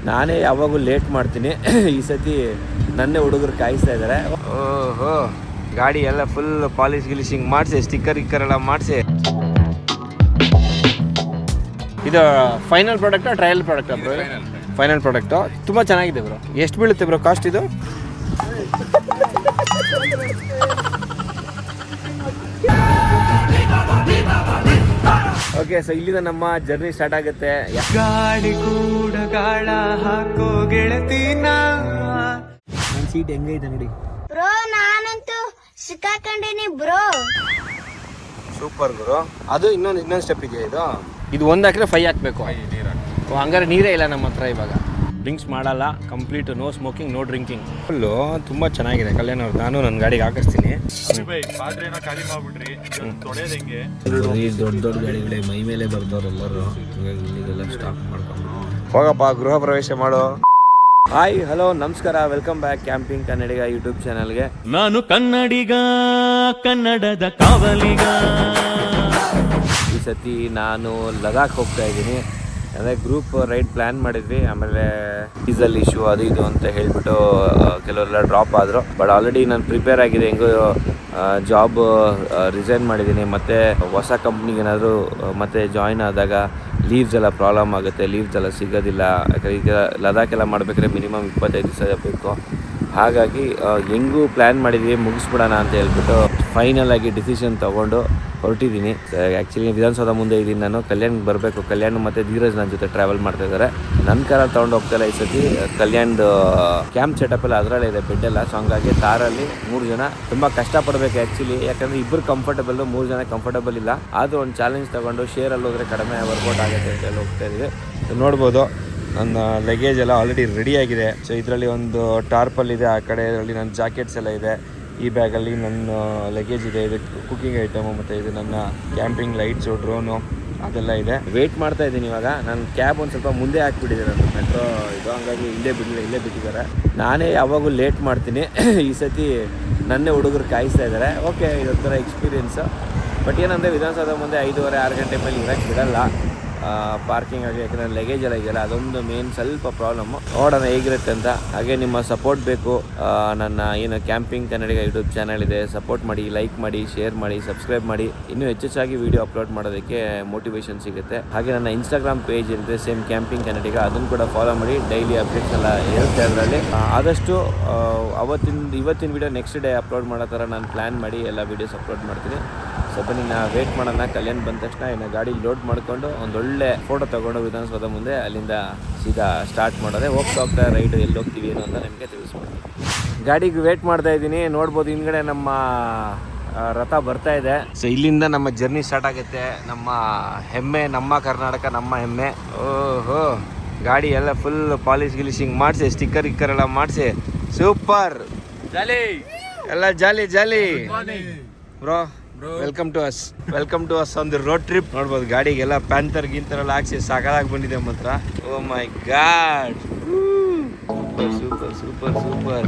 ನಾನೇ ಯಾವಾಗೂ ಲೇಟ್ ಮಾಡ್ತೀನಿ. ಈ ಸತಿ ನನ್ನೇ ಹುಡುಗರು ಕಾಯಿಸ್ತಾ ಇದ್ದಾರೆ. ಓಹೋ, ಗಾಡಿ ಎಲ್ಲ ಫುಲ್ ಪಾಲಿಶ್ ಗಿಲಿಶಿಂಗ್ ಮಾಡಿಸಿ, ಸ್ಟಿಕ್ಕರ್ ಎಲ್ಲ ಮಾಡಿಸಿ. ಇದು ಫೈನಲ್ ಪ್ರಾಡಕ್ಟಾ ಟ್ರಯಲ್ ಪ್ರಾಡಕ್ಟಾ ಬ್ರೋ? Final product. ತುಂಬ ಚೆನ್ನಾಗಿದೆ ಬ್ರೋ. ಎಷ್ಟು ಬೀಳುತ್ತೆ ಬ್ರೋ ಕಾಸ್ಟ್ ಇದು? ಓಕೆ, ಸೊ ಇಲ್ಲಿಂದ ನಮ್ಮ ಜರ್ನಿ ಸ್ಟಾರ್ಟ್ ಆಗುತ್ತೆ. ಗಾಳಿ ಕೂಡ ಗಾಳ ಹಾಕೋ ಗೆಳತಿನ. ನನ್ನ ಸೀಟ್ ಹೆಂಗೈತೆ ನೋಡಿ ಬ್ರೋ, ನಾನಂತೂ ಸಿಕ್ಕಾಕೊಂಡಿನಿ ಬ್ರೋ. ಸೂಪರ್ ಗುರು. ಅದು ಇನ್ನೊಂದು ಸ್ಟೆಪ್ ಇದೆಯಾ? ಇದು ಒಂದು ಹಾಕಿದ್ರೆ 5 ಹಾಕಬೇಕು. ಹಂಗಾರೆ ನೀರೇ ಇಲ್ಲ ನಮ್ಮ ಹತ್ರ ಇವಾಗ. ಡ್ರಿಂಕ್ಸ್ ಮಾಡಲ್ಲ, complete no smoking, no drinking. Full ತುಂಬ ಚೆನ್ನಾಗಿದೆ ಕಲ್ಯಾಣ್ ಅವ್ರು. ನಾನು ನನ್ನ ಗಾಡಿಗೆ ಹಾಕಿಸ್ತೀನಿ. ದೊಡ್ಡ ಗಾಡಿಗಳೇ ಮೈ ಮೇಲೆ ಬರ್ದವ್ರು ಎಲ್ಲರೂ. ಇಲ್ಲಿಗೆಲ್ಲ ಸ್ಟಾಪ್ ಮಾಡ್ಕೊಂಡು ಹೋಗಪ್ಪ, ಗೃಹ ಪ್ರವೇಶ ಮಾಡು. ಹಾಯ್, ಹಲೋ, ನಮಸ್ಕಾರ, welcome back camping Kannadiga YouTube ಚಾನಲ್ಗೆ. ನಾನು ಕನ್ನಡಿಗ, ಕನ್ನಡದ ಕಾವಲಿಗ. ಈ ಸತಿ ನಾನು ಲದಾಖ್ ಹೋಗ್ತಾ ಇದ್ದೀನಿ. ಅಂದರೆ ಗ್ರೂಪ್ ರೈಡ್ ಪ್ಲ್ಯಾನ್ ಮಾಡಿದ್ವಿ. ಆಮೇಲೆ ಡೀಸೆಲ್ ಇಶ್ಯೂ ಅದು ಇದು ಅಂತ ಹೇಳಿಬಿಟ್ಟು ಕೆಲವರೆಲ್ಲ ಡ್ರಾಪ್ ಆದರು. ಬಟ್ ಆಲ್ರೆಡಿ ನಾನು ಪ್ರಿಪೇರ್ ಆಗಿದೆ. ಹೆಂಗೋ ಜಾಬ್ ರಿಸೈನ್ ಮಾಡಿದ್ದೀನಿ. ಮತ್ತು ಹೊಸ ಕಂಪ್ನಿಗೆ ಏನಾದರೂ ಮತ್ತೆ ಜಾಯ್ನ್ ಆದಾಗ ಲೀವ್ಸ್ ಎಲ್ಲ ಪ್ರಾಬ್ಲಮ್ ಆಗುತ್ತೆ, ಲೀವ್ಸ್ ಎಲ್ಲ ಸಿಗೋದಿಲ್ಲ. ಯಾಕಂದರೆ ಈಗ ಲದಾಖೆಲ್ಲ ಮಾಡಬೇಕಾದ್ರೆ ಮಿನಿಮಮ್ 25 ದಿವಸ ಬೇಕು. ಹಾಗಾಗಿ ಹೆಂಗೂ ಪ್ಲ್ಯಾನ್ ಮಾಡಿದ್ವಿ, ಮುಗಿಸ್ಬಿಡೋಣ ಅಂತ ಹೇಳ್ಬಿಟ್ಟು ಫೈನಲ್ ಆಗಿ ಡಿಸಿಷನ್ ತೊಗೊಂಡು ಹೊರಟಿದ್ದೀನಿ. ಆ್ಯಕ್ಚುಲಿ ವಿಧಾನಸೌಧ ಮುಂದೆ ಇದ್ದೀನಿ ನಾನು. ಕಲ್ಯಾಣ್ಗೆ ಬರಬೇಕು. ಕಲ್ಯಾಣ್ ಮತ್ತು ಧೀರಜ್ ನನ್ನ ಜೊತೆ ಟ್ರಾವೆಲ್ ಮಾಡ್ತಾ ಇದ್ದಾರೆ. ನನ್ನ ಕಾರಲ್ಲಿ ತೊಗೊಂಡು ಹೋಗ್ತಾಯಿಲ್ಲ ಈ ಸತಿ. ಕಲ್ಯಾಣ್ದು ಕ್ಯಾಂಪ್ ಸೆಟಪ್ ಎಲ್ಲ ಅದರಲ್ಲೇ ಇದೆ, ಬೆಡ್ ಎಲ್ಲ. ಸೊ ಹಂಗಾಗಿ ಕಾರಲ್ಲಿ 3 ಜನ ತುಂಬ ಕಷ್ಟಪಡಬೇಕು ಆ್ಯಕ್ಚುಲಿ. ಯಾಕಂದರೆ ಇಬ್ಬರು ಕಂಫರ್ಟಬಲ್ಲು, 3 ಜನ ಕಂಫರ್ಟಬಲ್ ಇಲ್ಲ. ಆದರೂ ಒಂದು ಚಾಲೆಂಜ್ ತೊಗೊಂಡು ಶೇರಲ್ಲಿ ಹೋದರೆ ಕಡಿಮೆ ವರ್ಕೌಟ್ ಆಗುತ್ತೆ ಅಂತ ಹೇಳಿ ಹೋಗ್ತಾ ಇದ್ದೀವಿ. ನೋಡ್ಬೋದು ನನ್ನ ಲಗೇಜ್ ಎಲ್ಲ ಆಲ್ರೆಡಿ ರೆಡಿಯಾಗಿದೆ. ಸೊ ಇದರಲ್ಲಿ ಒಂದು ಟಾರ್ಪಲ್ ಇದೆ, ಆ ಕಡೆ ಇದರಲ್ಲಿ ನನ್ನ ಜಾಕೆಟ್ಸ್ ಎಲ್ಲ ಇದೆ. ಈ ಬ್ಯಾಗಲ್ಲಿ ನನ್ನ ಲಗೇಜ್ ಇದೆ, ಇದು ಕುಕಿಂಗ್ ಐಟಮು, ಮತ್ತು ಇದು ನನ್ನ ಕ್ಯಾಂಪಿಂಗ್ ಲೈಟ್ಸು, ಡ್ರೋನು ಅದೆಲ್ಲ ಇದೆ. ವೆಯ್ಟ್ ಮಾಡ್ತಾ ಇದ್ದೀನಿ ಇವಾಗ. ನಾನು ಕ್ಯಾಬ್ ಒಂದು ಸ್ವಲ್ಪ ಮುಂದೆ ಹಾಕ್ಬಿಟ್ಟಿದ್ದೆ, ನನ್ನ ಮೆಟ್ರೋ ಇದು. ಹಂಗಾಗಿ ಇಲ್ಲೇ ಬಿಟ್ಟಿದ್ದಾರೆ. ನಾನೇ ಯಾವಾಗೂ ಲೇಟ್ ಮಾಡ್ತೀನಿ. ಈ ಸತಿ ನನ್ನೇ ಹುಡುಗರು ಕಾಯಿಸ್ತಾ ಇದ್ದಾರೆ. ಓಕೆ, ಇದೊಂಥರ ಎಕ್ಸ್ಪೀರಿಯೆನ್ಸು. ಬಟ್ ಏನಂದರೆ ವಿಧಾನಸೌಧ ಮುಂದೆ 5:30-6 ಗಂಟೆ ಮೇಲೆ ಇರೋಕ್ಕೆ ಬಿಡಲ್ಲ ಪಾರ್ಕಿಂಗ್ ಆಗಿ. ಯಾಕಂದರೆ ಲಗೇಜ್ ಎಲ್ಲ ಇದೆಯಲ್ಲ, ಅದೊಂದು ಮೇನ್ ಸ್ವಲ್ಪ ಪ್ರಾಬ್ಲಮ್ಮು. ನೋಡೋಣ ಹೇಗಿರುತ್ತೆ ಅಂತ. ಹಾಗೆ ನಿಮ್ಮ ಸಪೋರ್ಟ್ ಬೇಕು. ನನ್ನ ಏನು ಕ್ಯಾಂಪಿಂಗ್ ಕನ್ನಡಿಗ ಯೂಟ್ಯೂಬ್ ಚಾನಲ್ ಇದೆ, ಸಪೋರ್ಟ್ ಮಾಡಿ, ಲೈಕ್ ಮಾಡಿ, ಶೇರ್ ಮಾಡಿ, ಸಬ್ಸ್ಕ್ರೈಬ್ ಮಾಡಿ. ಇನ್ನೂ ಹೆಚ್ಚಾಗಿ ವೀಡಿಯೋ ಅಪ್ಲೋಡ್ ಮಾಡೋದಕ್ಕೆ ಮೋಟಿವೇಶನ್ ಸಿಗುತ್ತೆ. ಹಾಗೆ ನನ್ನ ಇನ್ಸ್ಟಾಗ್ರಾಮ್ ಪೇಜ್ ಇರುತ್ತೆ, ಸೇಮ್ ಕ್ಯಾಂಪಿಂಗ್ ಕನ್ನಡಿಗ, ಅದನ್ನು ಕೂಡ ಫಾಲೋ ಮಾಡಿ. ಡೈಲಿ ಅಪ್ಡೇಟ್ಸ್ ಎಲ್ಲ ಇರುತ್ತೆ ಅದರಲ್ಲಿ. ಆದಷ್ಟು ಇವತ್ತಿನ ವೀಡಿಯೋ ನೆಕ್ಸ್ಟ್ ಡೇ ಅಪ್ಲೋಡ್ ಮಾಡೋ ಥರ ನಾನು ಪ್ಲ್ಯಾನ್ ಮಾಡಿ ಎಲ್ಲ ವೀಡಿಯೋಸ್ ಅಪ್ಲೋಡ್ ಮಾಡ್ತೀನಿ. ಸ್ವಲ್ಪ ನಿನ್ನ ವೇಟ್ ಮಾಡೋಣ. ಕಲ್ಯಾಣ್ ಬಂದ ತಕ್ಷಣ ಇನ್ನು ಗಾಡಿ ಲೋಡ್ ಮಾಡಿಕೊಂಡು ಒಂದೊಳ್ಳೆ ಫೋಟೋ ತೊಗೊಂಡು ವಿಧಾನಸೌಧ ಮುಂದೆ ಅಲ್ಲಿಂದ ಸೀದಾ ಸ್ಟಾರ್ಟ್ ಮಾಡೋದೆ. ಹೋಗ್ತಾ ರೈಡ್ ಎಲ್ಲಿ ಹೋಗ್ತೀವಿ ಏನು ಅಂತ ನಿಮಗೆ ತಿಳಿಸ್ಬೋದು. ಗಾಡಿಗೆ ವೇಟ್ ಮಾಡ್ತಾ ಇದ್ದೀನಿ. ನೋಡ್ಬೋದು ಹಿಂದ್ಗಡೆ ನಮ್ಮ ರಥ ಬರ್ತಾ ಇದೆ. ಸೊ ಇಲ್ಲಿಂದ ನಮ್ಮ ಜರ್ನಿ ಸ್ಟಾರ್ಟ್ ಆಗುತ್ತೆ. ನಮ್ಮ ಹೆಮ್ಮೆ, ನಮ್ಮ ಕರ್ನಾಟಕ, ನಮ್ಮ ಹೆಮ್ಮೆ. ಓಹೋ, ಗಾಡಿ ಎಲ್ಲ ಫುಲ್ ಪಾಲಿಶ್ ಗಿಲಿಶಿಂಗ್ ಮಾಡಿಸಿ, ಸ್ಟಿಕ್ಕರ್ ಎಲ್ಲ ಮಾಡಿಸಿ. ಸೂಪರ್ ಜಾಲಿ, ಎಲ್ಲ jolly bro. Welcome to us on the road trip. ನೋಡ್ಬೋದು ಗಾಡಿಗೆಲ್ಲ ಪ್ಯಾಂತರ್ ಗಿಂತರ ಎಲ್ಲ ಹಾಕ್ಸಿ ಸಾಕಾಗಿ ಬಂದಿದೆ ಮಾತ್ರ. ಓ ಮೈ ಗಾಡ್, ಸೂಪರ್.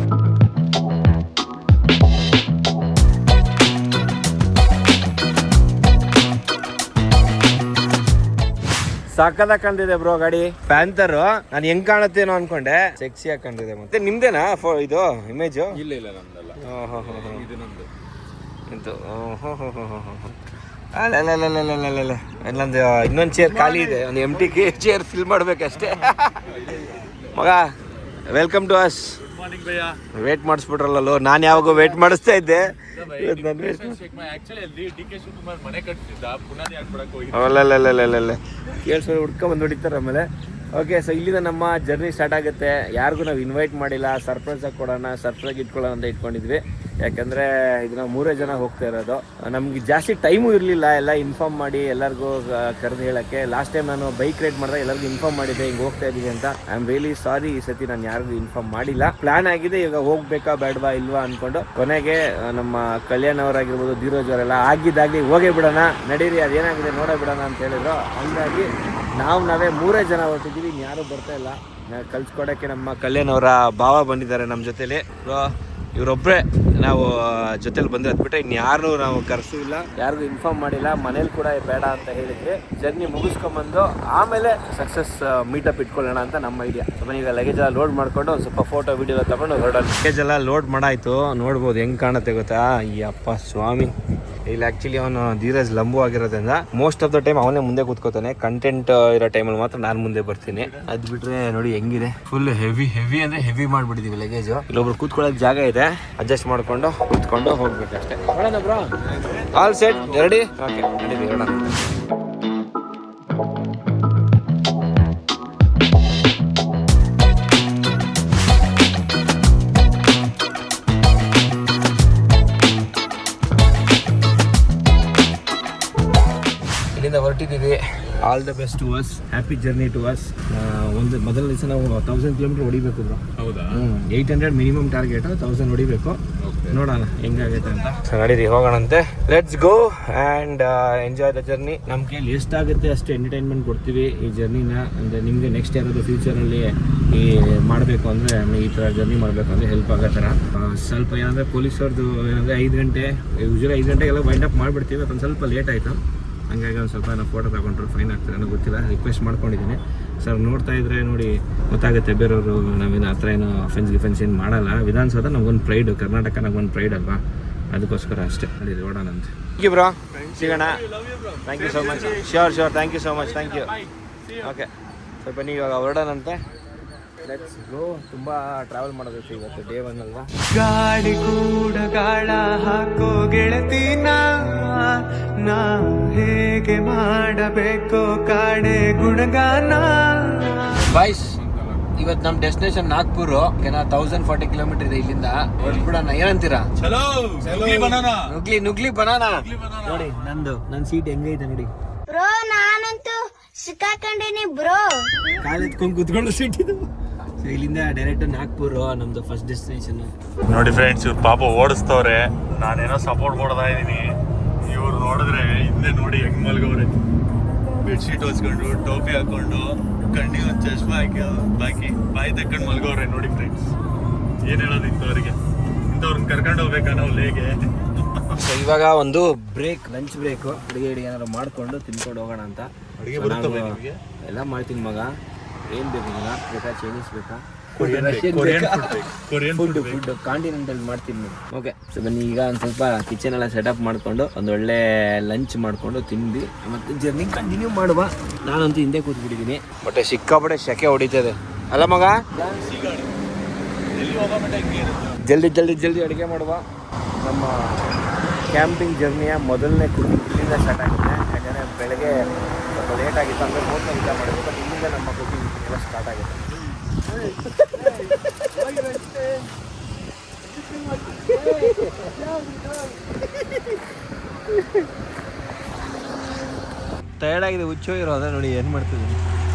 ಸಾಕಾದಾಗ ಕಾಣ್ತಿದೆ ಬ್ರೋ ಗಾಡಿ. ಪ್ಯಾಂತರ್ ನಾನು ಹೆಂಗ್ ಕಾಣುತ್ತೇನೋ ಅನ್ಕೊಂಡೆ, ಸೆಕ್ಸಿ ಆಗಿ ಕಾಣ್ತಿದೆ. ಮತ್ತೆ ನಿಮ್ದೇನಾ ಇದು ಇಮೇಜು? ಇಲ್ಲ ನಮ್ದಲ್ಲ. ಇದು ನಮ್ದು. ಇಲ್ಲೊಂದು ಇನ್ನೊಂದು ಚೇರ್ ಖಾಲಿ ಇದೆ. ಒಂದು ಎಂಟಿ ಚೇರ್ ಫಿಲ್ ಮಾಡ್ಬೇಕಷ್ಟೇ. ಮಗ, ವೆಲ್ಕಮ್ ಟು ಅಸ್. ವೇಟ್ ಮಾಡಿಸ್ಬಿಟ್ರಲ್ಲೋ. ನಾನು ಯಾವಾಗ ವೇಟ್ ಮಾಡಿಸ್ತಾ ಇದ್ದೆ. ಕೇಳಿಸ್ಕೊಂಡು ಹುಡ್ಕೊಂಬಂದು ಹೊಡಿತಾರೆ ಆಮೇಲೆ. ಓಕೆ, ಸೊ ಇಲ್ಲಿಂದ ನಮ್ಮ ಜರ್ನಿ ಸ್ಟಾರ್ಟ್ ಆಗುತ್ತೆ. ಯಾರಿಗೂ ನಾವು ಇನ್ವೈಟ್ ಮಾಡಿಲ್ಲ, ಸರ್ಪ್ರೈಸಾಗಿ ಕೊಡೋಣ, ಸರ್ಪ್ರೈಸ್ ಇಟ್ಕೊಳ್ಳೋಣ ಅಂತ ಇಟ್ಕೊಂಡಿದ್ವಿ. ಯಾಕಂದರೆ ಇದು ನಾವು 3 ಜನ ಹೋಗ್ತಾ ಇರೋದು. ನಮಗೆ ಜಾಸ್ತಿ ಟೈಮು ಇರಲಿಲ್ಲ ಎಲ್ಲ ಇನ್ಫಾರ್ಮ್ ಮಾಡಿ ಎಲ್ಲರಿಗೂ ಕರೆದು ಹೇಳೋಕ್ಕೆ. ಲಾಸ್ಟ್ ಟೈಮ್ ನಾನು ಬೈಕ್ ರೈಡ್ ಮಾಡಿದಾಗ ಎಲ್ಲರಿಗೂ ಇನ್ಫಾರ್ಮ್ ಮಾಡಿದ್ದೆ ಹಿಂಗೆ ಹೋಗ್ತಾ ಇದ್ದೀವಿ ಅಂತ. ಐ ಆಮ್ ರಿಯಲಿ ಸಾರಿ, ಈ ಸತಿ ನಾನು ಯಾರಿಗೂ ಇನ್ಫಾರ್ಮ್ ಮಾಡಿಲ್ಲ. ಪ್ಲಾನ್ ಆಗಿದೆ, ಈಗ ಹೋಗ್ಬೇಕಾ ಬೇಡವಾ ಇಲ್ವಾ ಅಂದ್ಕೊಂಡು. ಕೊನೆಗೆ ನಮ್ಮ ಕಲ್ಯಾಣ್ ಅವರಾಗಿರ್ಬೋದು, ಧೀರಜ್ ಅವರೆಲ್ಲ ಆಗಿದ್ದಾಗಲಿ ಹೋಗೇ ಬಿಡೋಣ, ನಡೀರಿ, ಅದೇನಾಗಿದೆ ನೋಡೇ ಬಿಡೋಣ ಅಂತ ಹೇಳಿದ್ರು. ಹಂಗಾಗಿ ನಾವೇ 3 ಜನ ಹೊರಟಿದ್ದೀವಿ. ಇನ್ಯಾರೂ ಬರ್ತಾ ಇಲ್ಲ. ಕಲ್ಸ್ಕೊಡೋಕ್ಕೆ ನಮ್ಮ ಕಲ್ಯಾಣ್ ಅವರ ಭಾವ ಬಂದಿದ್ದಾರೆ ನಮ್ಮ ಜೊತೆಲಿ. ಇವರೊಬ್ಬರೇ ನಾವು ಜೊತೆಲಿ ಬಂದ್ರೆ ಅದ್ಬಿಟ್ರೆ ಇನ್ಯಾರು ನಾವು ಕರೆಸಿಲ್ಲ, ಯಾರಿಗೂ ಇನ್ಫಾರ್ಮ್ ಮಾಡಿಲ್ಲ. ಮನೇಲಿ ಕೂಡ ಬೇಡ ಅಂತ ಹೇಳಿದ್ವಿ. ಜರ್ನಿ ಮುಗಿಸ್ಕೊಂಬಂದು ಆಮೇಲೆ ಸಕ್ಸಸ್ ಮೀಟಪ್ ಇಟ್ಕೊಳ್ಳೋಣ ಅಂತ ನಮ್ಮ ಐಡಿಯಾ. ಈಗ ಲಗೇಜ್ ಎಲ್ಲ ಲೋಡ್ ಮಾಡ್ಕೊಂಡು ಒಂದು ಸ್ವಲ್ಪ ಫೋಟೋ ವಿಡಿಯೋ ಎಲ್ಲ ತಗೊಂಡು ಹೊರಡೋಣ. ಲಗೇಜ್ ಎಲ್ಲ ಲೋಡ್ ಮಾಡಾಯ್ತು, ನೋಡ್ಬೋದು ಹೆಂಗ್ ಕಾಣುತ್ತೆ ಗೊತ್ತಾ. ಈ ಅಪ್ಪ ಸ್ವಾಮಿ, ಇಲ್ಲಿ ಆ್ಯಕ್ಚುಲಿ ಅವನು ಧೀರಜ್ ಲಂಬು ಆಗಿರೋದ್ರಿಂದ ಮೋಸ್ಟ್ ಆಫ್ ದ ಟೈಮ್ ಅವನೇ ಮುಂದೆ ಕೂತ್ಕೋತಾನೆ. ಕಂಟೆಂಟ್ ಇರೋ ಟೈಮಲ್ಲಿ ಮಾತ್ರ ನಾನು ಮುಂದೆ ಬರ್ತೀನಿ. ಅದ್ ಬಿಟ್ರೆ ನೋಡಿ ಹೆಂಗಿದೆ, ಫುಲ್ ಹೆವಿ ಅಂದ್ರೆ ಹೆವಿ ಮಾಡ್ಬಿಟ್ಟಿದೀವಿ ಲಗೇಜು. ಇಲ್ಲೊಬ್ರು ಕೂತ್ಕೊಳ್ಳೋಕೆ ಜಾಗ ಇದೆ, ಅಡ್ಜಸ್ಟ್ ಮಾಡ್ಕೊಂಡು ಕೂತ್ಕೊಂಡು ಹೋಗ್ಬೇಕಷ್ಟೇ. ನೋಡೋಣ bro, all set ready? Okay, ನಡೀರಿ ನೋಡೋಣ. ಇಲ್ಲಿಂದ ಹೊರಟಿದ್ದೀವಿ. All the best to us, happy journey to us. ಒಂದು ಮೊದಲ ದಿವಸ ನಾವು 1000 ಕಿಲೋಮೀಟರ್ ಹೊಡಿಬೇಕು ಬ್ರೋ. ಹೌದಾ? 800 ಮಿನಿಮಮ್ ಟಾರ್ಗೆಟ್, 1000 ಹೊಡಿಬೇಕು. ನೋಡೋಣ ಹೆಂಗಾಗೈತೆ ಅಂತ. ನಡೀರಿ ಹೋಗೋಣಂತೆ. Let's go and enjoy the journey. ನಮ್ಮ ಕೈಲಿ ಎಷ್ಟಾಗುತ್ತೆ ಅಷ್ಟು ಎಂಟರ್ಟೈನ್ಮೆಂಟ್ ಕೊಡ್ತೀವಿ ಈ ಜರ್ನಿನ. ಅಂದರೆ ನಿಮಗೆ ನೆಕ್ಸ್ಟ್ ಯಾರಾದರೂ ಫ್ಯೂಚರಲ್ಲಿ ಈ ಮಾಡಬೇಕು ಅಂದರೆ, ಈ ಥರ ಜರ್ನಿ ಮಾಡಬೇಕು ಅಂದರೆ ಹೆಲ್ಪ್ ಆಗೋ ಥರ. ಸ್ವಲ್ಪ ಏನಂದರೆ ಪೊಲೀಸವ್ರದ್ದು ಏನಂದರೆ 5 ಗಂಟೆ, ಯೂಶ್ವಲಿ 5 ಗಂಟೆಗೆಲ್ಲ ವೈಂಡ್ ಅಪ್ ಮಾಡಿಬಿಡ್ತೀವಿ. ಅದೊಂದು ಸ್ವಲ್ಪ ಲೇಟ್ ಆಯಿತು, ಹಂಗಾಗಿ ಒಂದು ಸ್ವಲ್ಪ ನಾವು ಫೋಟೋ ತಗೊಂಡ್ರು ಫೈನ್ ಆಗ್ತದೆ ಅನ್ನೋ ಗೊತ್ತಿಲ್ಲ. ರಿಕ್ವೆಸ್ಟ್ ಮಾಡ್ಕೊಂಡಿದ್ದೀನಿ ಸರ್. ನೋಡ್ತಾ ಇದ್ರೆ ನೋಡಿ ಗೊತ್ತಾಗುತ್ತೆ, ಬೇರೆಯವರು ನಾವೇನು ಆ ಥರ ಏನು ಗಿಫೆನ್ಸ್ ಏನು ಮಾಡಲ್ಲ. ವಿಧಾನಸೌಧ ನಮಗೊಂದು ಪ್ರೈಡ್, ಕರ್ನಾಟಕ ನಮಗೊಂದು ಪ್ರೈಡ್ ಅಲ್ವಾ, ಅದಕ್ಕೋಸ್ಕರ ಅಷ್ಟೇ. ನೋಡಿ ಓಡೋಣ ಅಂತ. ಥ್ಯಾಂಕ್ ಯು ಬ್ರೋ, ಸಿಗೋಣ. Thank you so much. Sure thank you so much, thank you. Okay, ಸ್ವಲ್ಪ ನೀವು ಇವಾಗ ಹೊರಡೋಣಂತೆ. Let's go. ತುಂಬ ಟ್ರಾವೆಲ್ ಮಾಡೋದೈತೆ ಇವತ್ತು, ಡೇ 1 ಅಲ್ವಾ. ಗಾಳಿ ಕೂಡ ಗಾಳ ಹಾಕೋ ಗೆಳತಿನ, ನಾ ಹೇಗೆ ಮಾಡಬೇಕು ಕಾಡೆ ಗುಣಗಾನ. ಬಾಯ್ಸ್, ಇವತ್ತು ನಮ್ಮ ಡೆಸ್ಟಿನೇಷನ್ ನಾಗ್ಪುರ್. 1040 ಕಿಲೋಮೀಟರ್ ಇದೆ ಇಲ್ಲಿಂದ. ಹೊರಡ್ಬಿಡೋಣ, ಏನಂತೀರಾ? ನುಗ್ಲಿ ಬನಾನಾ. ನೋಡಿ ನನ್ನ ಸೀಟ್ ಹೆಂಗೈತೆ ನೋಡಿ ಬ್ರೋ. ನಾನಂತೂ ಸಿಕ್ಕಾಕೊಂಡಿನಿ ಬ್ರೋ. ಕಾಲೆತ್ಕೊಂಡು ಕುತ್ಕೊಂಡು ಸೀಟ್ ಇದು. ಇಲ್ಲಿಂದ ಡೈರೆಕ್ಟ್ ನಾಗ್ಪುರ್ ನಮ್ದು ಫಸ್ಟ್ ಡೆಸ್ಟಿನೇಷನ್. ನೋಡಿ ಫ್ರೆಂಡ್ಸ್, ಇವ್ರು ಪಾಪ ಓಡಿಸ್ತವ್ರೆ, ನಾನೇನೋ ಸಪೋರ್ಟ್ ಮಾಡ್ತಾ ಇದ್ದೀನಿ. ಇವ್ರು ನೋಡಿದ್ರೆ ಹಿಂದೆ ನೋಡಿ ಹೆಂಗ್ ಮಲ್ಗವ್ರೆ. ಬೆಡ್ಶೀಟ್ ಹೊಚ್ಕೊಂಡು, ಟೋಪಿ ಹಾಕೊಂಡು, ಕಣ್ಣಿಗೆ ಒಂದು ಚಶ್ಮಾ ಹಾಕಿ ಬಾಯಿ ತಕ್ಕೊಂಡು ಮಲ್ಗವ್ರೆ. ನೋಡಿ ಫ್ರೆಂಡ್ಸ್, ಏನ್ ಹೇಳೋದು ಇಂಥವ್ರಿಗೆ? ಇಂಥವ್ರನ್ನ ಕರ್ಕೊಂಡು ಹೋಗ್ಬೇಕಾ ನಾವು ಲೇಗೆ? ಸೊ ಇವಾಗ ಒಂದು ಬ್ರೇಕ್, ಲಂಚ್ ಬ್ರೇಕು. ಅಡುಗೆ ಏನಾದ್ರು ಮಾಡ್ಕೊಂಡು ತಿನ್ಕೊಂಡು ಹೋಗೋಣ ಅಂತ. ಅಡುಗೆ ಬರುತ್ತವೆ ನಿಮಗೆ? ಎಲ್ಲ ಮಾಡ್ತೀನಿ ಮಗ. ಏನು ಬೇಕು ನಾರ್ತ್ ಬೇಕಾ, ಚೈನೀಸ್ ಬೇಕಾ, ಕೊರಿಯನ್ ಫುಡ್ ಕಾಂಟಿನೆಂಟಲ್ ಮಾಡ್ತೀನಿ. ಓಕೆ, ಸೊ ಬನ್ನಿ ಈಗ ಒಂದು ಸ್ವಲ್ಪ ಕಿಚನ್ ಎಲ್ಲ ಸೆಟಪ್ ಮಾಡಿಕೊಂಡು ಒಂದೊಳ್ಳೆ ಲಂಚ್ ಮಾಡಿಕೊಂಡು ತಿಂದು ಮತ್ತೆ ಜರ್ನಿ ಕಂಟಿನ್ಯೂ ಮಾಡುವ. ನಾನಂತೂ ಹಿಂದೆ ಕೂತ್ಬಿಟ್ಟಿದ್ದೀನಿ, ಬಟ್ ಸಿಕ್ಕಾಪಟ್ಟೆ ಸೆಕೆ ಹೊಡಿತದೆ ಅಲ್ಲ ಮಗ. ಜಲ್ದಿ ಅಡುಗೆ ಮಾಡುವ. ನಮ್ಮ ಕ್ಯಾಂಪಿಂಗ್ ಜರ್ನಿಯ ಮೊದಲನೇ ಕುಕಿಂಗ್ ಇಲ್ಲಿಂದ ಸ್ಟಾರ್ಟ್ ಆಗಿದೆ. ಯಾಕಂದರೆ ಬೆಳಗ್ಗೆ ಸ್ವಲ್ಪ ಲೇಟ್ ಆಗಿತ್ತು, ಅಂದರೆ ಹೋಟ್ಲ ಊಟ ಮಾಡಬೇಕು. ಬಟ್ ಇಲ್ಲಿಂದ ನಮ್ಮ ಕುಕಿಂಗ್ ಎಲ್ಲ ಸ್ಟಾರ್ಟ್ ಆಗಿದೆ. ಟಯರ್ಡ್ ಆಗಿದೆ, ಹುಚ್ಚೋಗಿರೋ. ಅದೇ ನೋಡಿ ಏನು ಮಾಡ್ತಿದ್ದೀನಿ.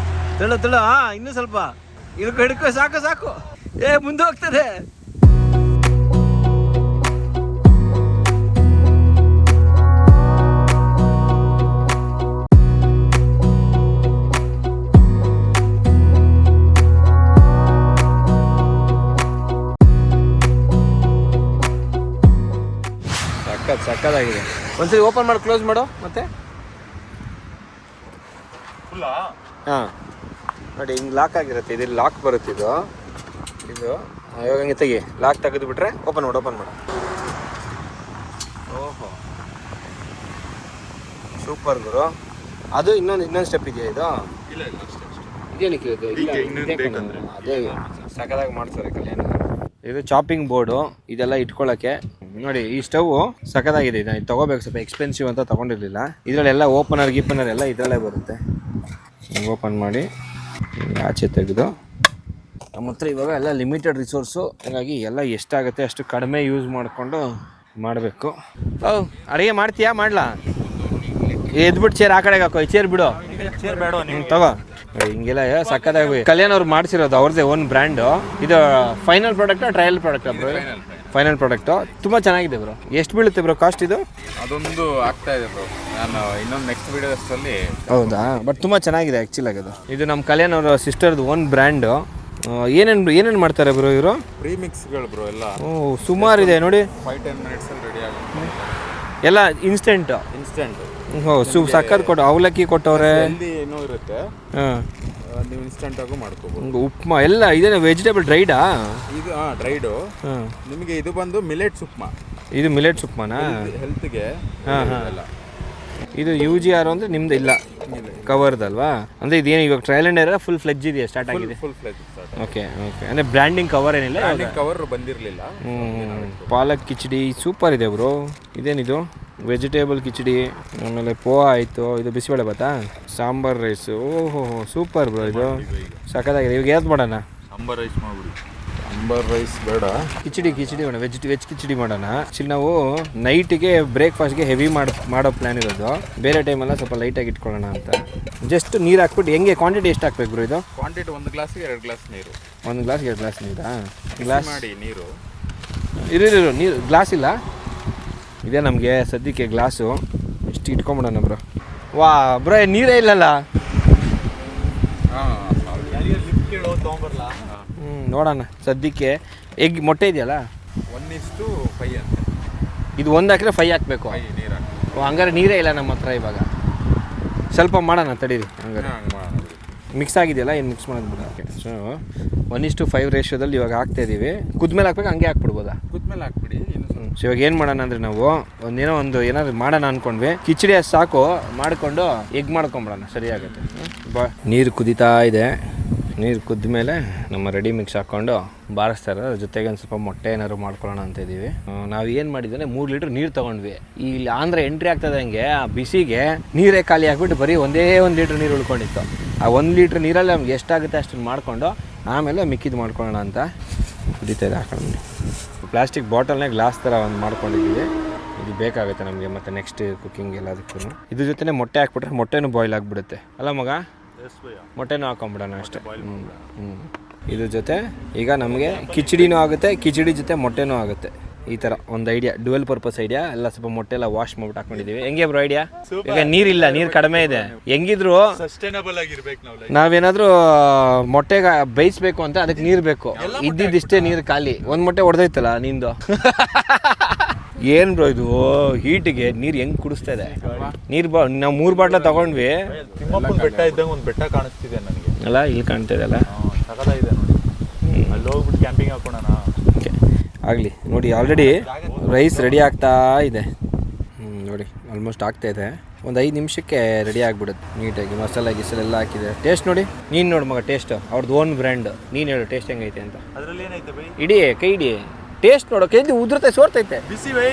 ತೆಳು ಇನ್ನೂ ಸ್ವಲ್ಪ ಹಿಡ್ಕೊ, ಸಾಕು. ಮುಂದೆ ಹೋಗ್ತದೆ. ಸಕ್ಕದಾಗಿದೆ. ಒಂದ್ಸರಿ ಓಪನ್ ಮಾಡಿ ಕ್ಲೋಸ್ ಮಾಡು ಮತ್ತೆ. ಹಾಂ ನೋಡಿ, ಹಿಂಗೆ ಲಾಕ್ ಆಗಿರುತ್ತೆ. ಇದು ಲಾಕ್ ಬರುತ್ತೆ. ಇದು ಇವಾಗ ಹಂಗೆ ತೆಗಿ. ಲಾಕ್ ತೆಗೆದು ಬಿಟ್ರೆ ಓಪನ್ ಮಾಡು. ಓಹೋ, ಸೂಪರ್ ಗುರು. ಅದು ಇನ್ನೊಂದು ಸ್ಟೆಪ್ ಇದೆಯಾ ಇದು? ಇದೇನಕ್ಕೆ ಅದೇ ಸಕ್ಕದಾಗಿ ಮಾಡ್ತಾರೆ ಕಲ್ಯಾಣ. ಇದು ಚಾಪಿಂಗ್ ಬೋರ್ಡು, ಇದೆಲ್ಲ ಇಟ್ಕೊಳ್ಳೋಕ್ಕೆ. ನೋಡಿ ಈ ಸ್ಟವ್ ಸಕ್ಕದಾಗಿದೆ. ಇದು ತೊಗೋಬೇಕು, ಸ್ವಲ್ಪ ಎಕ್ಸ್ಪೆನ್ಸಿವ್ ಅಂತ ತೊಗೊಂಡಿರಲಿಲ್ಲ. ಇದರಲ್ಲೆಲ್ಲ ಓಪನರ್ ಎಲ್ಲ ಇದರಲ್ಲೇ ಬರುತ್ತೆ. ಓಪನ್ ಮಾಡಿ ಆಚೆ ತೆಗೆದು, ನಮ್ಮ ಹತ್ರ ಇವಾಗ ಎಲ್ಲ ಲಿಮಿಟೆಡ್ ರಿಸೋರ್ಸು, ಹಾಗಾಗಿ ಎಲ್ಲ ಎಷ್ಟಾಗುತ್ತೆ ಅಷ್ಟು ಕಡಿಮೆ ಯೂಸ್ ಮಾಡಿಕೊಂಡು ಮಾಡಬೇಕು. ಅಡುಗೆ ಮಾಡ್ತೀಯಾ? ಮಾಡಲಾ? ಎದ್ಬಿಟ್ಟು ಚೇರ್ ಆ ಕಡೆಗೆ ಹಾಕೋ. ಚೇರ್ ಬಿಡು, ಚೇರ್ ಬೇಡ ತಗೋ. ಹಿಂಗೆಲ್ಲ ಸಕ್ಕದಾಗಿ ಕಲ್ಯಾಣ್ ಅವ್ರು ಮಾಡಿಸಿರೋದು, ಅವ್ರದ್ದೇ ಓನ್ ಬ್ರ್ಯಾಂಡು. ಇದು ಫೈನಲ್ ಪ್ರಾಡಕ್ಟಾ ಟ್ರಯಲ್ ಪ್ರಾಡಕ್ಟಾ ಬ್ರೋ? Final product. ತುಂಬ ಚೆನ್ನಾಗಿದೆ ಬ್ರೋ. ಎಷ್ಟು ಬೀಳುತ್ತೆ ಬ್ರೋ ಕಾಸ್ಟ್ ಇದು? ಅದೊಂದು ಆಗ್ತಾ ಇದೆ ಬ್ರೋ, ನಾನು ಇನ್ನೊಂದು ನೆಕ್ಸ್ಟ್ ವಿಡಿಯೋಸಲ್ಲಿ. ಹೌದಾ? ಬಟ್ ತುಂಬ ಚೆನ್ನಾಗಿದೆ ಆ್ಯಕ್ಚುಲಾಗಿ ಅದು. ಇದು ನಮ್ಮ ಕಲ್ಯಾಣ್ ಅವರ ಸಿಸ್ಟರ್ದು ಓನ್ ಬ್ರ್ಯಾಂಡು. ಏನೇನು ಮಾಡ್ತಾರೆ ಬ್ರೋ ಇವರು? ಪ್ರೀಮಿಕ್ಸ್ಗಳು ಬ್ರೋ ಎಲ್ಲ. ಸುಮಾರಿದೆ ನೋಡಿ. 5-10 ಮಿನಿಟ್ಸಲ್ಲಿ ರೆಡಿ ಆಗುತ್ತೆ ಎಲ್ಲ ಇನ್ಸ್ಟೆಂಟ್. ಸಕ್ಕತ್ ಕೊಟ್ಟು ಅವಲಕ್ಕಿ ಕೊಟ್ಟವ್ರೆ. ಏನೋ ಇರುತ್ತೆ, ನೀವು ಇನ್ಸ್ಟೆಂಟಾಗೂ ಮಾಡ್ಕೋಬೋದು. ಉಪ್ಮಾ ಎಲ್ಲ ಇದೇನು ವೆಜಿಟೇಬಲ್ ಡ್ರೈಡಾ? ಇದು ಡ್ರೈಡು. ನಿಮಗೆ ಇದು ಬಂದು ಮಿಲೆಟ್ಸ್ ಉಪ್ಮಾ. ಇದು ಮಿಲೆಟ್ಸ್ ಉಪ್ಮಾನಾ? ಹೆಲ್ತ್ಗೆ. ಎಲ್ಲ ಇದು UGR ಅಂದರೆ ನಿಮ್ದು ಇಲ್ಲ ಕವರ್ದಲ್ವಾ? ಅಂದರೆ ಇದೇನು ಇವಾಗ ಟ್ರಯಲ್ ಆ್ಯಂಡ್ ಎರರ್ ಫುಲ್ ಫ್ಲೆಜ್ ಇದೆಯಾ? ಸ್ಟಾರ್ಟ್ ಆಗಿದೆ. Full ಫ್ಲೆಜ್ start. ಓಕೆ ಅಂದರೆ ಬ್ರ್ಯಾಂಡಿಂಗ್ ಕವರ್ ಏನಿಲ್ಲ? ಕವರ್ ಬಂದಿರಲಿಲ್ಲ. ಪಾಲಕ್ ಕಿಚಡಿ ಸೂಪರ್ ಇದೆ ಬ್ರೋ. ಇದೇನಿದು? ವೆಜಿಟೇಬಲ್ ಕಿಚಡಿ, ಆಮೇಲೆ ಪೋಹ ಆಯಿತು, ಇದು ಬಿಸಿಬೇಳೆ ಭಾತಾ, ಸಾಂಬಾರ್ ರೈಸು. ಓಹೋ ಸೂಪರ್ ಬ್ರೋ, ಇದು ಸಖತ್ತಾಗಿದೆ. ಇವಾಗ ಯಾವ್ದು ಮಾಡೋಣ? ಸಾಂಬಾರ್ ರೈಸ್ ಮಾಡ್ಬಿಡಿ. ಸಾಂಬಾರ್ ರೈಸ್ ಬೇಡ, ಕಿಚಡಿ ಮಾಡೋಣ. ವೆಜ್ ಕಿಚಡಿ ಮಾಡೋಣ. ನಾವು ನೈಟಿಗೆ ಬ್ರೇಕ್ಫಾಸ್ಟ್ಗೆ ಹೆವಿ ಮಾಡೋ ಪ್ಲ್ಯಾನ್ ಇರೋದು. ಬೇರೆ ಟೈಮೆಲ್ಲ ಸ್ವಲ್ಪ ಲೈಟಾಗಿ ಇಟ್ಕೊಳ್ಳೋಣ ಅಂತ. ಜಸ್ಟ್ ನೀರು ಹಾಕ್ಬಿಟ್ಟು ಹೆಂಗೆ ಕ್ವಾಂಟಿಟಿ ಎಷ್ಟು ಹಾಕ್ಬೇಕು ಬ್ರೋ? ಇದು ಕ್ವಾಂಟಿಟಿ 1 ಗ್ಲಾಸ್ಗೆ 2 ಗ್ಲಾಸ್ ನೀರು. 1 ಗ್ಲಾಸ್ಗೆ 2 ಗ್ಲಾಸ್ ನೀರಾ? ಗ್ಲಾಸ್ ಮಾಡಿ ನೀರು. ಇರು ನೀರು ಗ್ಲಾಸ್ ಇಲ್ಲ. ಇದೇ ನಮಗೆ ಸದ್ಯಕ್ಕೆ ಗ್ಲಾಸು. ಇಷ್ಟು ಇಟ್ಕೊಂಬಿಡೋಣ ಬ್ರೋ. ವಾ ಬ್ರೋ, ನೀರೇ ಇಲ್ಲಲ್ಲ. ನೋಡೋಣ ಸದ್ಯಕ್ಕೆ. ಮೊಟ್ಟೆ ಇದೆಯಲ್ಲ 1:5 ಅಂತ. ಇದು 1 ಹಾಕಿದ್ರೆ 5 ಹಾಕಬೇಕು. ನೀರು ಹಂಗಾರೆ ನೀರೇ ಇಲ್ಲ ನಮ್ಮ ಹತ್ರ ಇವಾಗ. ಸ್ವಲ್ಪ ಮಾಡೋಣ ತಡೀರಿ. ಹಂಗಾರೆ ಮಿಕ್ಸ್ ಆಗಿದೆಯಲ್ಲ, ಏನು ಮಿಕ್ಸ್ ಮಾಡೋದು ಬಿಡ. ಓಕೆ, ಸೊ 1:5 ರೇಷಿಯೋದಲ್ಲಿ ಇವಾಗ ಹಾಕ್ತಾಯಿದ್ದೀವಿ. ಕುದ್ಮೇಲೆ ಹಾಕ್ಬೇಕು, ಹಂಗೆ ಹಾಕ್ಬಿಡ್ಬೋದಾ? ಕುದ್ಮೇಲೆ ಹಾಕ್ಬಿಡಿ. ಸೊ ಇವಾಗ ಏನು ಮಾಡೋಣ ಅಂದರೆ ನಾವು ಏನಾದ್ರು ಮಾಡೋಣ ಅಂದ್ಕೊಂಡ್ವಿ. ಕಿಚಡಿ ಅಷ್ಟು ಸಾಕು, ಮಾಡಿಕೊಂಡು ಎಗ್ ಮಾಡ್ಕೊಂಬಿಡೋಣ, ಸರಿಯಾಗುತ್ತೆ. ನೀರು ಕುದೀತಾ ಇದೆ. ನೀರು ಕುದ್ದ ಮೇಲೆ ನಮ್ಮ ರೆಡಿ ಮಿಕ್ಸ್ ಹಾಕ್ಕೊಂಡು ಬಾರಿಸ್ತಾರೆ. ಅದ್ರ ಜೊತೆಗೆ ಒಂದು ಸ್ವಲ್ಪ ಮೊಟ್ಟೆ ಏನಾದ್ರು ಮಾಡ್ಕೊಳ್ಳೋಣ ಅಂತ ಇದ್ದೀವಿ. ನಾವು ಏನು ಮಾಡಿದ್ರೆ 3 ಲೀಟ್ರ್ ನೀರು ತೊಗೊಂಡ್ವಿ. ಇಲ್ಲಿ ಆಂಧ್ರ ಎಂಟ್ರಿ ಆಗ್ತದೆ ಹಂಗೆ ಆ ಬಿಸಿಗೆ ನೀರೇ ಖಾಲಿ ಹಾಕ್ಬಿಟ್ಟು ಬರೀ 1 ಲೀಟ್ರ್ ನೀರು ಉಳ್ಕೊಂಡಿತ್ತು. ಆ 1 ಲೀಟ್ರ್ ನೀರಲ್ಲಿ ನಮ್ಗೆ ಎಷ್ಟಾಗುತ್ತೆ ಅಷ್ಟನ್ನು ಮಾಡಿಕೊಂಡು ಆಮೇಲೆ ಮಿಕ್ಕಿದ್ದು ಮಾಡ್ಕೊಳ್ಳೋಣ ಅಂತ ಕುದೀತಾ ಇದೆ. ಹಾಕೊಂಡು ಪ್ಲಾಸ್ಟಿಕ್ ಬಾಟಲ್ನೇ ಗ್ಲಾಸ್ ಥರ ಒಂದು ಮಾಡ್ಕೊಂಡಿದ್ದೀವಿ. ಇದು ಬೇಕಾಗುತ್ತೆ ನಮಗೆ ಮತ್ತು ನೆಕ್ಸ್ಟ್ ಕುಕ್ಕಿಂಗ್ ಎಲ್ಲದಕ್ಕೂ. ಇದ್ರ ಜೊತೆ ಮೊಟ್ಟೆ ಹಾಕ್ಬಿಟ್ರೆ ಮೊಟ್ಟೆನೂ ಬಾಯ್ಲ್ ಆಗಿಬಿಡುತ್ತೆ ಅಲ್ಲ ಮಗ? ಮೊಟ್ಟೆನೂ ಹಾಕೊಂಬಿಡೋಣ ಅಷ್ಟೇ. ಇದ್ರ ಜೊತೆ ಈಗ ನಮಗೆ ಕಿಚಡಿನೂ ಆಗುತ್ತೆ, ಕಿಚಡಿ ಜೊತೆ ಮೊಟ್ಟೆನೂ ಆಗುತ್ತೆ. ಈ ಥರ ಒಂದು ಐಡಿಯಾ, ಡ್ಯುವೆಲ್ ಪರ್ಪಸ್ ಐಡಿಯಾ. ಎಲ್ಲ ಸ್ವಲ್ಪ ಮೊಟ್ಟೆ ಎಲ್ಲ ವಾಶ್ ಮಾಡ್ಬಿಟ್ಟು ಹಾಕೊಂಡಿದ್ದೀವಿ. ಹೆಂಗೆ ಬ್ರೋ ಐಡಿಯಾ? ಈಗ ನೀರಿಲ್ಲ, ನೀರು ಕಡಿಮೆ ಇದೆ. ಹೆಂಗಿದ್ರು ಸಸ್ಟೈನಬಲ್ ಆಗಿರ್ಬೇಕು ನಾವು. ನಾವೇನಾದರೂ ಮೊಟ್ಟೆಗೆ ಬೇಯಿಸ್ಬೇಕು ಅಂತ ಅದಕ್ಕೆ ನೀರು ಬೇಕು. ಇದ್ದಿದ್ದಿಷ್ಟೇ ನೀರು ಖಾಲಿ. ಒಂದು ಮೊಟ್ಟೆ ಹೊಡೆದೈತಲ್ಲ ನಿಂದು. ಏನು ಬ್ರೋ ಇದು ಹೀಟಿಗೆ ನೀರು ಹೆಂಗೆ ಕುಡಿಸ್ತಾ ಇದೆ? ನೀರು ನಾವು 3 ಬಾಟ್ಲ ತಗೊಂಡ್ವಿ. ತಿಮ್ಮಪ್ಪನ ಬೆಟ್ಟ ಇದ್ದಂಗೆ ಒಂದು ಬೆಟ್ಟ ಕಾಣಿಸ್ತಿದೆ ನನಗೆ ಅಲ್ಲ, ಇಲ್ಲಿ ಕಾಣ್ತಾ ಇದೆ ಅಲ್ಲ, ಸಖತ್ತಾಗಿದೆ ನೋಡಿ. ಅಲ್ಲಿ ಹೋಗ್ಬಿಟ್ಟು ಕ್ಯಾಂಪಿಂಗ್ ಹಾಕೋಣ. ಓಕೆ ಆಗಲಿ ನೋಡಿ. ಆಲ್ರೆಡಿ ರೈಸ್ ರೆಡಿ ಆಗ್ತಾ ಇದೆ. ನೋಡಿ ಆಲ್ಮೋಸ್ಟ್ ಆಗ್ತಾ ಇದೆ. ಒಂದು 5 ನಿಮಿಷಕ್ಕೆ ರೆಡಿ ಆಗಿಬಿಡುತ್ತೆ ನೀಟಾಗಿ. ಮಸಾಲೆ ಗಿಸಲೆಲ್ಲ ಹಾಕಿದೆ. ಟೇಸ್ಟ್ ನೋಡಿ, ನೀನು ನೋಡಿ ಮಗ ಟೇಸ್ಟ್. ಅವ್ರದ್ದು ಓನ್ ಬ್ರ್ಯಾಂಡ್. ನೀನು ಹೇಳು ಟೇಸ್ಟ್ ಹೆಂಗೈತೆ ಅಂತ. ಅದರಲ್ಲಿ ಏನೈತೆ ಬೈ? ಇಡೀ ಕೈ ಇಡಿ, ಟೇಸ್ಟ್ ನೋಡೋ. ಕೈಲಿ ಉದುರುತ್ತೆ, ಸೋರ್ತೈತೆ. ಬಿಸಿ ಬೈ.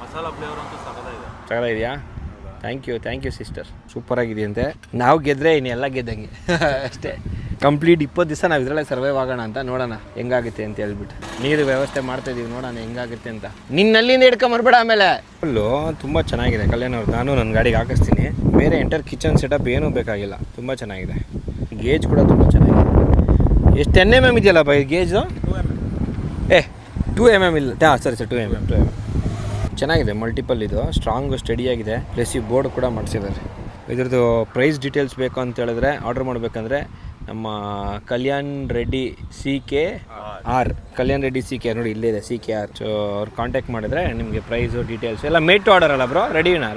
ಮಸಾಲಾ ಫ್ಲೇವರ್ ಅಂತೂ ಸಗದಾಗಿದೆಯಾ? Thank you sister. ಸೂಪರಾಗಿದೆಯಂತೆ. ನಾವು ಗೆದ್ದರೆ ಇನ್ನೆಲ್ಲ ಗೆದ್ದಂಗೆ ಅಷ್ಟೇ. ಕಂಪ್ಲೀಟ್ 20 ದಿವಸ ನಾವು ಇದರಲ್ಲೇ ಸರ್ವೈವ್ ಆಗೋಣ ಅಂತ ನೋಡೋಣ ಹೆಂಗಾಗುತ್ತೆ ಅಂತ ಹೇಳ್ಬಿಟ್ಟು. ನೀರು ವ್ಯವಸ್ಥೆ ಮಾಡ್ತಾಯಿದ್ದೀವಿ, ನೋಡೋಣ ಹೆಂಗಾಗುತ್ತೆ ಅಂತ. ನಿನ್ನಲ್ಲಿಂದ ಹಿಡ್ಕೊಂಬರ್ಬೇಡ ಆಮೇಲೆ. ಫುಲ್ಲು ತುಂಬ ಚೆನ್ನಾಗಿದೆ ಕಲ್ಯಾಣ್ ಅವ್ರು. ನಾನು ನನ್ನ ಗಾಡಿಗೆ ಹಾಕಿಸ್ತೀನಿ. ಬೇರೆ ಎಂಟರ್ ಕಿಚನ್ ಸೆಟಪ್ ಏನೂ ಬೇಕಾಗಿಲ್ಲ, ತುಂಬ ಚೆನ್ನಾಗಿದೆ. ಗೇಜ್ ಕೂಡ ತುಂಬ ಚೆನ್ನಾಗಿದೆ. ಎಷ್ಟು NMM ಇದೆಯಲ್ಲ ಬೈ ಗೇಜು? 2 mm ಇಲ್ಲ. ಸರಿ 2 mm. ಚೆನ್ನಾಗಿದೆ, ಮಲ್ಟಿಪಲ್. ಇದು ಸ್ಟ್ರಾಂಗು ಸ್ಟಡಿಯಾಗಿದೆ. ಪ್ಲಸ್ ಈ ಬೋರ್ಡ್ ಕೂಡ ಮಾಡಿಸಿದ್ದಾರೆ. ಇದ್ರದ್ದು ಪ್ರೈಸ್ ಡೀಟೇಲ್ಸ್ ಬೇಕು ಅಂತ ಹೇಳಿದ್ರೆ ಆರ್ಡರ್ ಮಾಡಬೇಕಂದ್ರೆ ನಮ್ಮ ಕಲ್ಯಾಣ್ ರೆಡ್ಡಿ CKR ನೋಡಿ ಇಲ್ಲೇ ಇದೆ CKR. ಸೊ ಅವ್ರು ಕಾಂಟ್ಯಾಕ್ಟ್ ಮಾಡಿದ್ರೆ ನಿಮಗೆ ಪ್ರೈಸು ಡೀಟೇಲ್ಸ್ ಎಲ್ಲ ಮೇಡ್ ಟು ಆರ್ಡರ್ ಅಲ್ಲ ಬ್ರೋ? ರೆಡಿನಾ?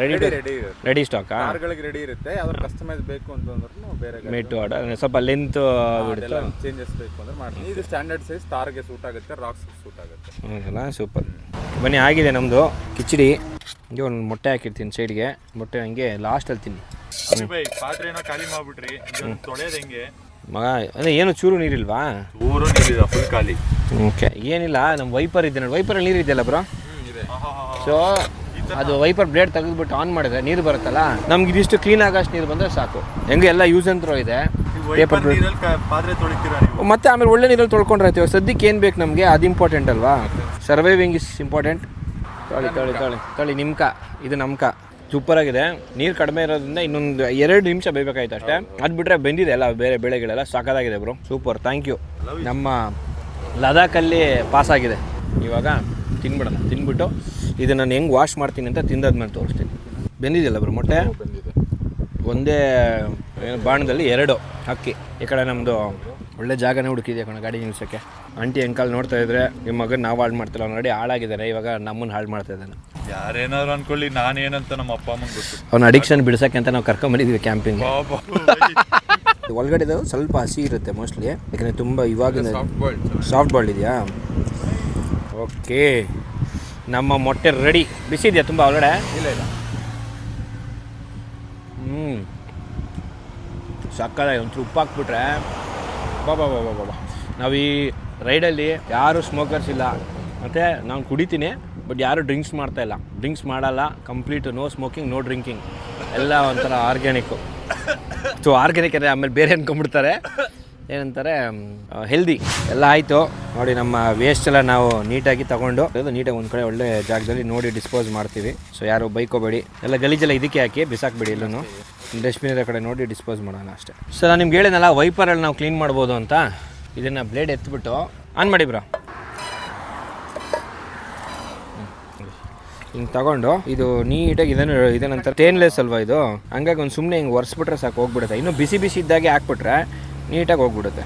ರೆಡಿ ಸ್ಟಾಕಾ? ಕಾರ್ಗಳಿಗೆ ರೆಡಿ ಇರುತ್ತೆ. ಯಾವ್ದು ಕಸ್ಟಮೈಸ್ ಬೇಕು ಅಂತಂದ್ರೂ ಬೇರೆ ಮೇಡ್ ಟು ಆರ್ಡರ್. ಸ್ವಲ್ಪ ಲೆಂತ್ ಬಿಡುತ್ತೆ, ಚೇಂಜಸ್ ಬೇಕು ಅಂದ್ರೆ ಮಾಡ್ತೀನಿ. ಇದು ಸ್ಟ್ಯಾಂಡರ್ಡ್ ಸೈಜ್ ತಾರ್ಗೆ ಸೂಟ್ ಆಗುತ್ತೆ, ರಾಕ್ಸ್ ಸೂಟ್ ಆಗುತ್ತೆ. ಹೌದಲ್ಲ, ಸೂಪರ್. ಬನ್ನಿ, ಆಗಿದೆ ನಮ್ಮದು ಕಿಚಡಿ. ಹಿಂಗೆ ಒಂದು ಮೊಟ್ಟೆ ಹಾಕಿರ್ತೀನಿ ಸೈಡ್ಗೆ. ಮೊಟ್ಟೆ ಹಂಗೆ ಲಾಸ್ಟಲ್ಲಿ ತಿನ್ನಿ. ಪಾತ್ರೆ ಏನೋ ಖಾಲಿ ಮಾಡ್ಬಿಟ್ರಿ, ತೊಳೆಯೋದು ಹೆಂಗೆ ಮಗ? ಅಂದರೆ ಏನು ಚೂರು ನೀರಿಲ್ವಾ? ಊರು ನೀರಿದೆ, ಫುಲ್ ಖಾಲಿ. ಓಕೆ, ಏನಿಲ್ಲ. ನಮ್ಮ ವೈಪರ್ ಇದೆ ನೋಡಿ, ವೈಪರಲ್ಲಿ ನೀರು ಇದೆಯಲ್ಲ ಬ್ರೋ? ಸೊ ಅದು ವೈಪರ್ ಬ್ಲೇಡ್ ತೆಗೆದುಬಿಟ್ಟು ಆನ್ ಮಾಡಿದ್ರೆ ನೀರು ಬರುತ್ತಲ್ಲ, ನಮ್ಗೆ ಇದಿಷ್ಟು ಕ್ಲೀನ್ ಆಗೋಷ್ಟು ನೀರು ಬಂದರೆ ಸಾಕು. ಹೆಂಗೆ ಎಲ್ಲ ಯೂಸ್ ಅಂತ್ರೋ ಇದೆ. ಪೇಪರ್ ಪಾತ್ರೆ ತೊಳಿತೀರಾ ಮತ್ತೆ ಆಮೇಲೆ ಒಳ್ಳೆ ನೀರಲ್ಲಿ ತೊಳ್ಕೊಂಡ್ರೆ ಆಯ್ತು. ಸದ್ಯಕ್ಕೆ ಏನು ಬೇಕು ನಮಗೆ ಅದು ಇಂಪಾರ್ಟೆಂಟ್ ಅಲ್ವಾ? Surviving is important. ತೊಳಿ ನಿಮ್ಕ, ಇದು ನಮ್ಕ. ಸೂಪರಾಗಿದೆ. ನೀರು ಕಡಿಮೆ ಇರೋದ್ರಿಂದ ಇನ್ನೊಂದು 2 ನಿಮಿಷ ಬೇಯಬೇಕಾಯ್ತು ಅಷ್ಟೇ. ಅದು ಬಿಟ್ಟರೆ ಬೆಂದಿದೆ ಎಲ್ಲ ಬೇರೆ ಬೆಳೆಗಳೆಲ್ಲ. ಸಾಕಾಗಿದೆ ಬ್ರೋ, ಸೂಪರ್. Thank you. ನಮ್ಮ ಲದಾಖಲ್ಲಿ ಪಾಸಾಗಿದೆ. ಇವಾಗ ತಿನ್ಬಿಡೋಣ. ತಿನ್ಬಿಟ್ಟು ಇದು ನಾನು ಹೆಂಗೆ ವಾಶ್ ಮಾಡ್ತೀನಿ ಅಂತ ತಿಂದಾದ್ಮೇಲೆ ತೋರಿಸ್ತೀನಿ. ಬೆಂದಿದೆಯಲ್ಲ ಬ್ರೋ ಮೊಟ್ಟೆ? ಬಂದಿದೆ. ಒಂದೇ ಬಾಣದಲ್ಲಿ 2 ಅಕ್ಕಿ. ಈ ಕಡೆ ನಮ್ಮದು ಒಳ್ಳೆ ಜಾಗನೇ ಹುಡುಕಿದೆ ಕಣ ಗಾಡಿ ನಿಲ್ಸೋಕ್ಕೆ. ಆಂಟಿ ಅಂಕಲ್ ನೋಡ್ತಾ ಇದ್ರೆ ನಿಮ್ಮ ಮಗನ ನಾವು ಹಾಳು ಮಾಡ್ತಿಲ್ಲ, ಅವ್ನು ರೆಡಿ ಹಾಳಾಗಿದ್ದಾನೆ, ಇವಾಗ ನಮ್ಮನ್ನು ಹಾಳು ಮಾಡ್ತಾ ಇದ್ದಾನೆ. ಯಾರೇನಾದ್ರು ಅನ್ಕೊಳ್ಳಿ, ನಾನೇನಂತ ನಮ್ಮ ಅಪ್ಪ ಅಮ್ಮಂಗೆ ಗೊತ್ತು. ಅವ್ನ ಅಡಿಕ್ಷನ್ ಬಿಡ್ಸೋಕ್ಕೆ ಅಂತ ನಾವು ಕರ್ಕೊಂಬಂದಿದ್ವಿ ಕ್ಯಾಂಪಿಂಗ್. ಒಳಗಡೆ ಸ್ವಲ್ಪ ಹಸಿ ಇರುತ್ತೆ ಮೋಸ್ಟ್ಲಿ, ಯಾಕಂದರೆ ತುಂಬ ಇವಾಗಿನ ಸಾಫ್ಟ್ ಬಾಯ್ಲ್ಡ್ ಇದೆಯಾ. ಓಕೆ, ನಮ್ಮ ಮೊಟ್ಟೆ ರೆಡಿ. ಬಿಸಿ ಇದೆಯಾ ತುಂಬ ಒಳಗಡೆ? ಇಲ್ಲ ಸಕ್ಕತ್ತಾಗಿ ಒಂಚೂರು ಉಪ್ಪು ಹಾಕ್ಬಿಟ್ರೆ ಬಾಬಾ. ನಾವು ಈ ರೈಡಲ್ಲಿ ಯಾರೂ ಸ್ಮೋಕರ್ಸ್ ಇಲ್ಲ, ಮತ್ತು ನಾನು ಕುಡಿತೀನಿ ಬಟ್ ಯಾರೂ ಡ್ರಿಂಕ್ಸ್ ಮಾಡ್ತಾಯಿಲ್ಲ. ಡ್ರಿಂಕ್ಸ್ ಮಾಡಲ್ಲ, complete no smoking no drinking, ಎಲ್ಲ ಒಂಥರ ಆರ್ಗ್ಯಾನಿಕ್ಕು. ಸೊ ಆರ್ಗ್ಯಾನಿಕ್ ಅಂದರೆ ಆಮೇಲೆ ಬೇರೆ ಅನ್ಕೊಂಡ್ಬಿಡ್ತಾರೆ, ಏನಂತಾರೆ ಹೆಲ್ದಿ ಎಲ್ಲ ಆಯಿತು. ನೋಡಿ ನಮ್ಮ ವೇಸ್ಟ್ ಎಲ್ಲ ನಾವು ನೀಟಾಗಿ ತೊಗೊಂಡು ನೀಟಾಗಿ ಒಂದು ಕಡೆ ಒಳ್ಳೆ ಜಾಗದಲ್ಲಿ ನೋಡಿ ಡಿಸ್ಪೋಸ್ ಮಾಡ್ತೀವಿ. ಸೊ ಯಾರು ಬೈಕೋಬೇಡಿ, ಎಲ್ಲ ಗಲೀಜೆಲ್ಲ ಇದಕ್ಕೆ ಹಾಕಿ ಬಿಸಾಕಬೇಡಿ, ಎಲ್ಲೂ ಡಸ್ಟ್ಬಿನ್ ಇರೋ ಕಡೆ ನೋಡಿ ಡಿಸ್ಪೋಸ್ ಮಾಡೋಣ ಅಷ್ಟೇ. ಸೊ ನಾನು ನಿಮ್ಗೆ ಹೇಳಿದ್ನಲ್ಲ ವೈಪರಲ್ಲಿ ನಾವು ಕ್ಲೀನ್ ಮಾಡ್ಬೋದು ಅಂತ. ಇದನ್ನು ಬ್ಲೇಡ್ ಎತ್ಬಿಟ್ಟು ಆನ್ ಮಾಡಿ ಬ್ರೋ, ಹಿಂಗೆ ತಗೊಂಡು ಇದು ನೀಟಾಗಿ ಇದೇನಂತ ಸ್ಟೇನ್ಲೆಸ್ ಅಲ್ವಾ ಇದು, ಹಂಗಾಗಿ ಒಂದು ಸುಮ್ಮನೆ ಹಿಂಗೆ ಒರೆಸ್ಬಿಟ್ರೆ ಸಾಕು, ಹೋಗ್ಬಿಡುತ್ತೆ. ಇನ್ನೂ ಬಿಸಿ ಇದ್ದಾಗೆ ಹಾಕ್ಬಿಟ್ರೆ ನೀಟಾಗಿ ಹೋಗ್ಬಿಡುತ್ತೆ.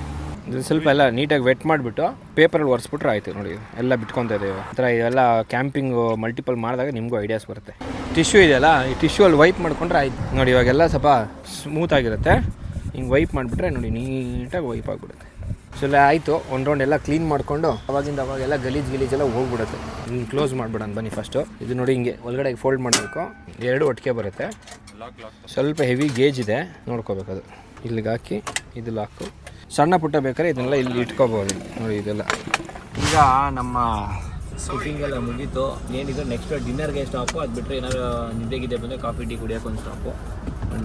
ಇದು ಸ್ವಲ್ಪ ಎಲ್ಲ ನೀಟಾಗಿ ವೆಟ್ ಮಾಡಿಬಿಟ್ಟು ಪೇಪರಲ್ಲಿ ಒರೆಸ್ಬಿಟ್ರೆ ಆಯಿತು. ನೋಡಿ ಎಲ್ಲ ಬಿಟ್ಕೊತಾ ಇದ್ದೇವೆ ಆ ಥರ. ಇವೆಲ್ಲ ಕ್ಯಾಂಪಿಂಗು ಮಲ್ಟಿಪಲ್ ಮಾಡಿದಾಗ ನಿಮಗೂ ಐಡಿಯಾಸ್ ಬರುತ್ತೆ. ಟಿಶ್ಯೂ ಇದೆಯಲ್ಲ, ಈ ಟಿಶ್ಯೂ ಅಲ್ಲಿ ವೈಪ್ ಮಾಡ್ಕೊಂಡ್ರೆ ಆಯ್ತು. ನೋಡಿ ಇವಾಗೆಲ್ಲ ಸ್ವಲ್ಪ ಸ್ಮೂತಾಗಿರುತ್ತೆ, ಹಿಂಗೆ ವೈಪ್ ಮಾಡಿಬಿಟ್ರೆ ನೋಡಿ ನೀಟಾಗಿ ವೈಪ್ ಆಗಿಬಿಡುತ್ತೆ. ಸೊ ಎಲ್ಲ ಆಯಿತು, ಒಂದು ರೌಂಡ್ ಎಲ್ಲ ಕ್ಲೀನ್ ಮಾಡಿಕೊಂಡು ಅವಾಗಿಂದ ಅವಾಗೆಲ್ಲ ಗಲೀಜೆಲ್ಲ ಹೋಗ್ಬಿಡುತ್ತೆ. ಹಿಂಗೆ ಕ್ಲೋಸ್ ಮಾಡಿಬಿಡೋಣ ಬನ್ನಿ ಫಸ್ಟು. ಇದು ನೋಡಿ ಹಿಂಗೆ ಒಳಗಡೆ ಫೋಲ್ಡ್ ಮಾಡಬೇಕು, 2 ಒಟ್ಟಿಗೆ ಬರುತ್ತೆ. ಸ್ವಲ್ಪ ಹೆವಿ ಗೇಜ್ ಇದೆ, ನೋಡ್ಕೋಬೇಕು. ಅದು ಇಲ್ಲಿಗೆ ಹಾಕಿ ಇದು ಲಾಕು. ಸಣ್ಣ ಪುಟ್ಟ ಬೇಕಾದ್ರೆ ಇದನ್ನೆಲ್ಲ ಇಲ್ಲಿ ಇಟ್ಕೋಬೋದು. ನೋಡಿ ಇದೆಲ್ಲ. ಈಗ ನಮ್ಮ ಶೂಟಿಂಗ್ ಎಲ್ಲ ಮುಗೀತು. ಏನಿದೆ ನೆಕ್ಸ್ಟ್ ಡಿನ್ನರ್ಗೆ ಸ್ಟಾಪು, ಅದು ಬಿಟ್ಟರೆ ಏನಾದ್ರು ನಿದ್ದೆಗಿದೆ ಬಂದರೆ ಕಾಫಿ ಟೀ ಕುಡಿಯೋಕೆ ಒಂದು ಸ್ಟಾಪು.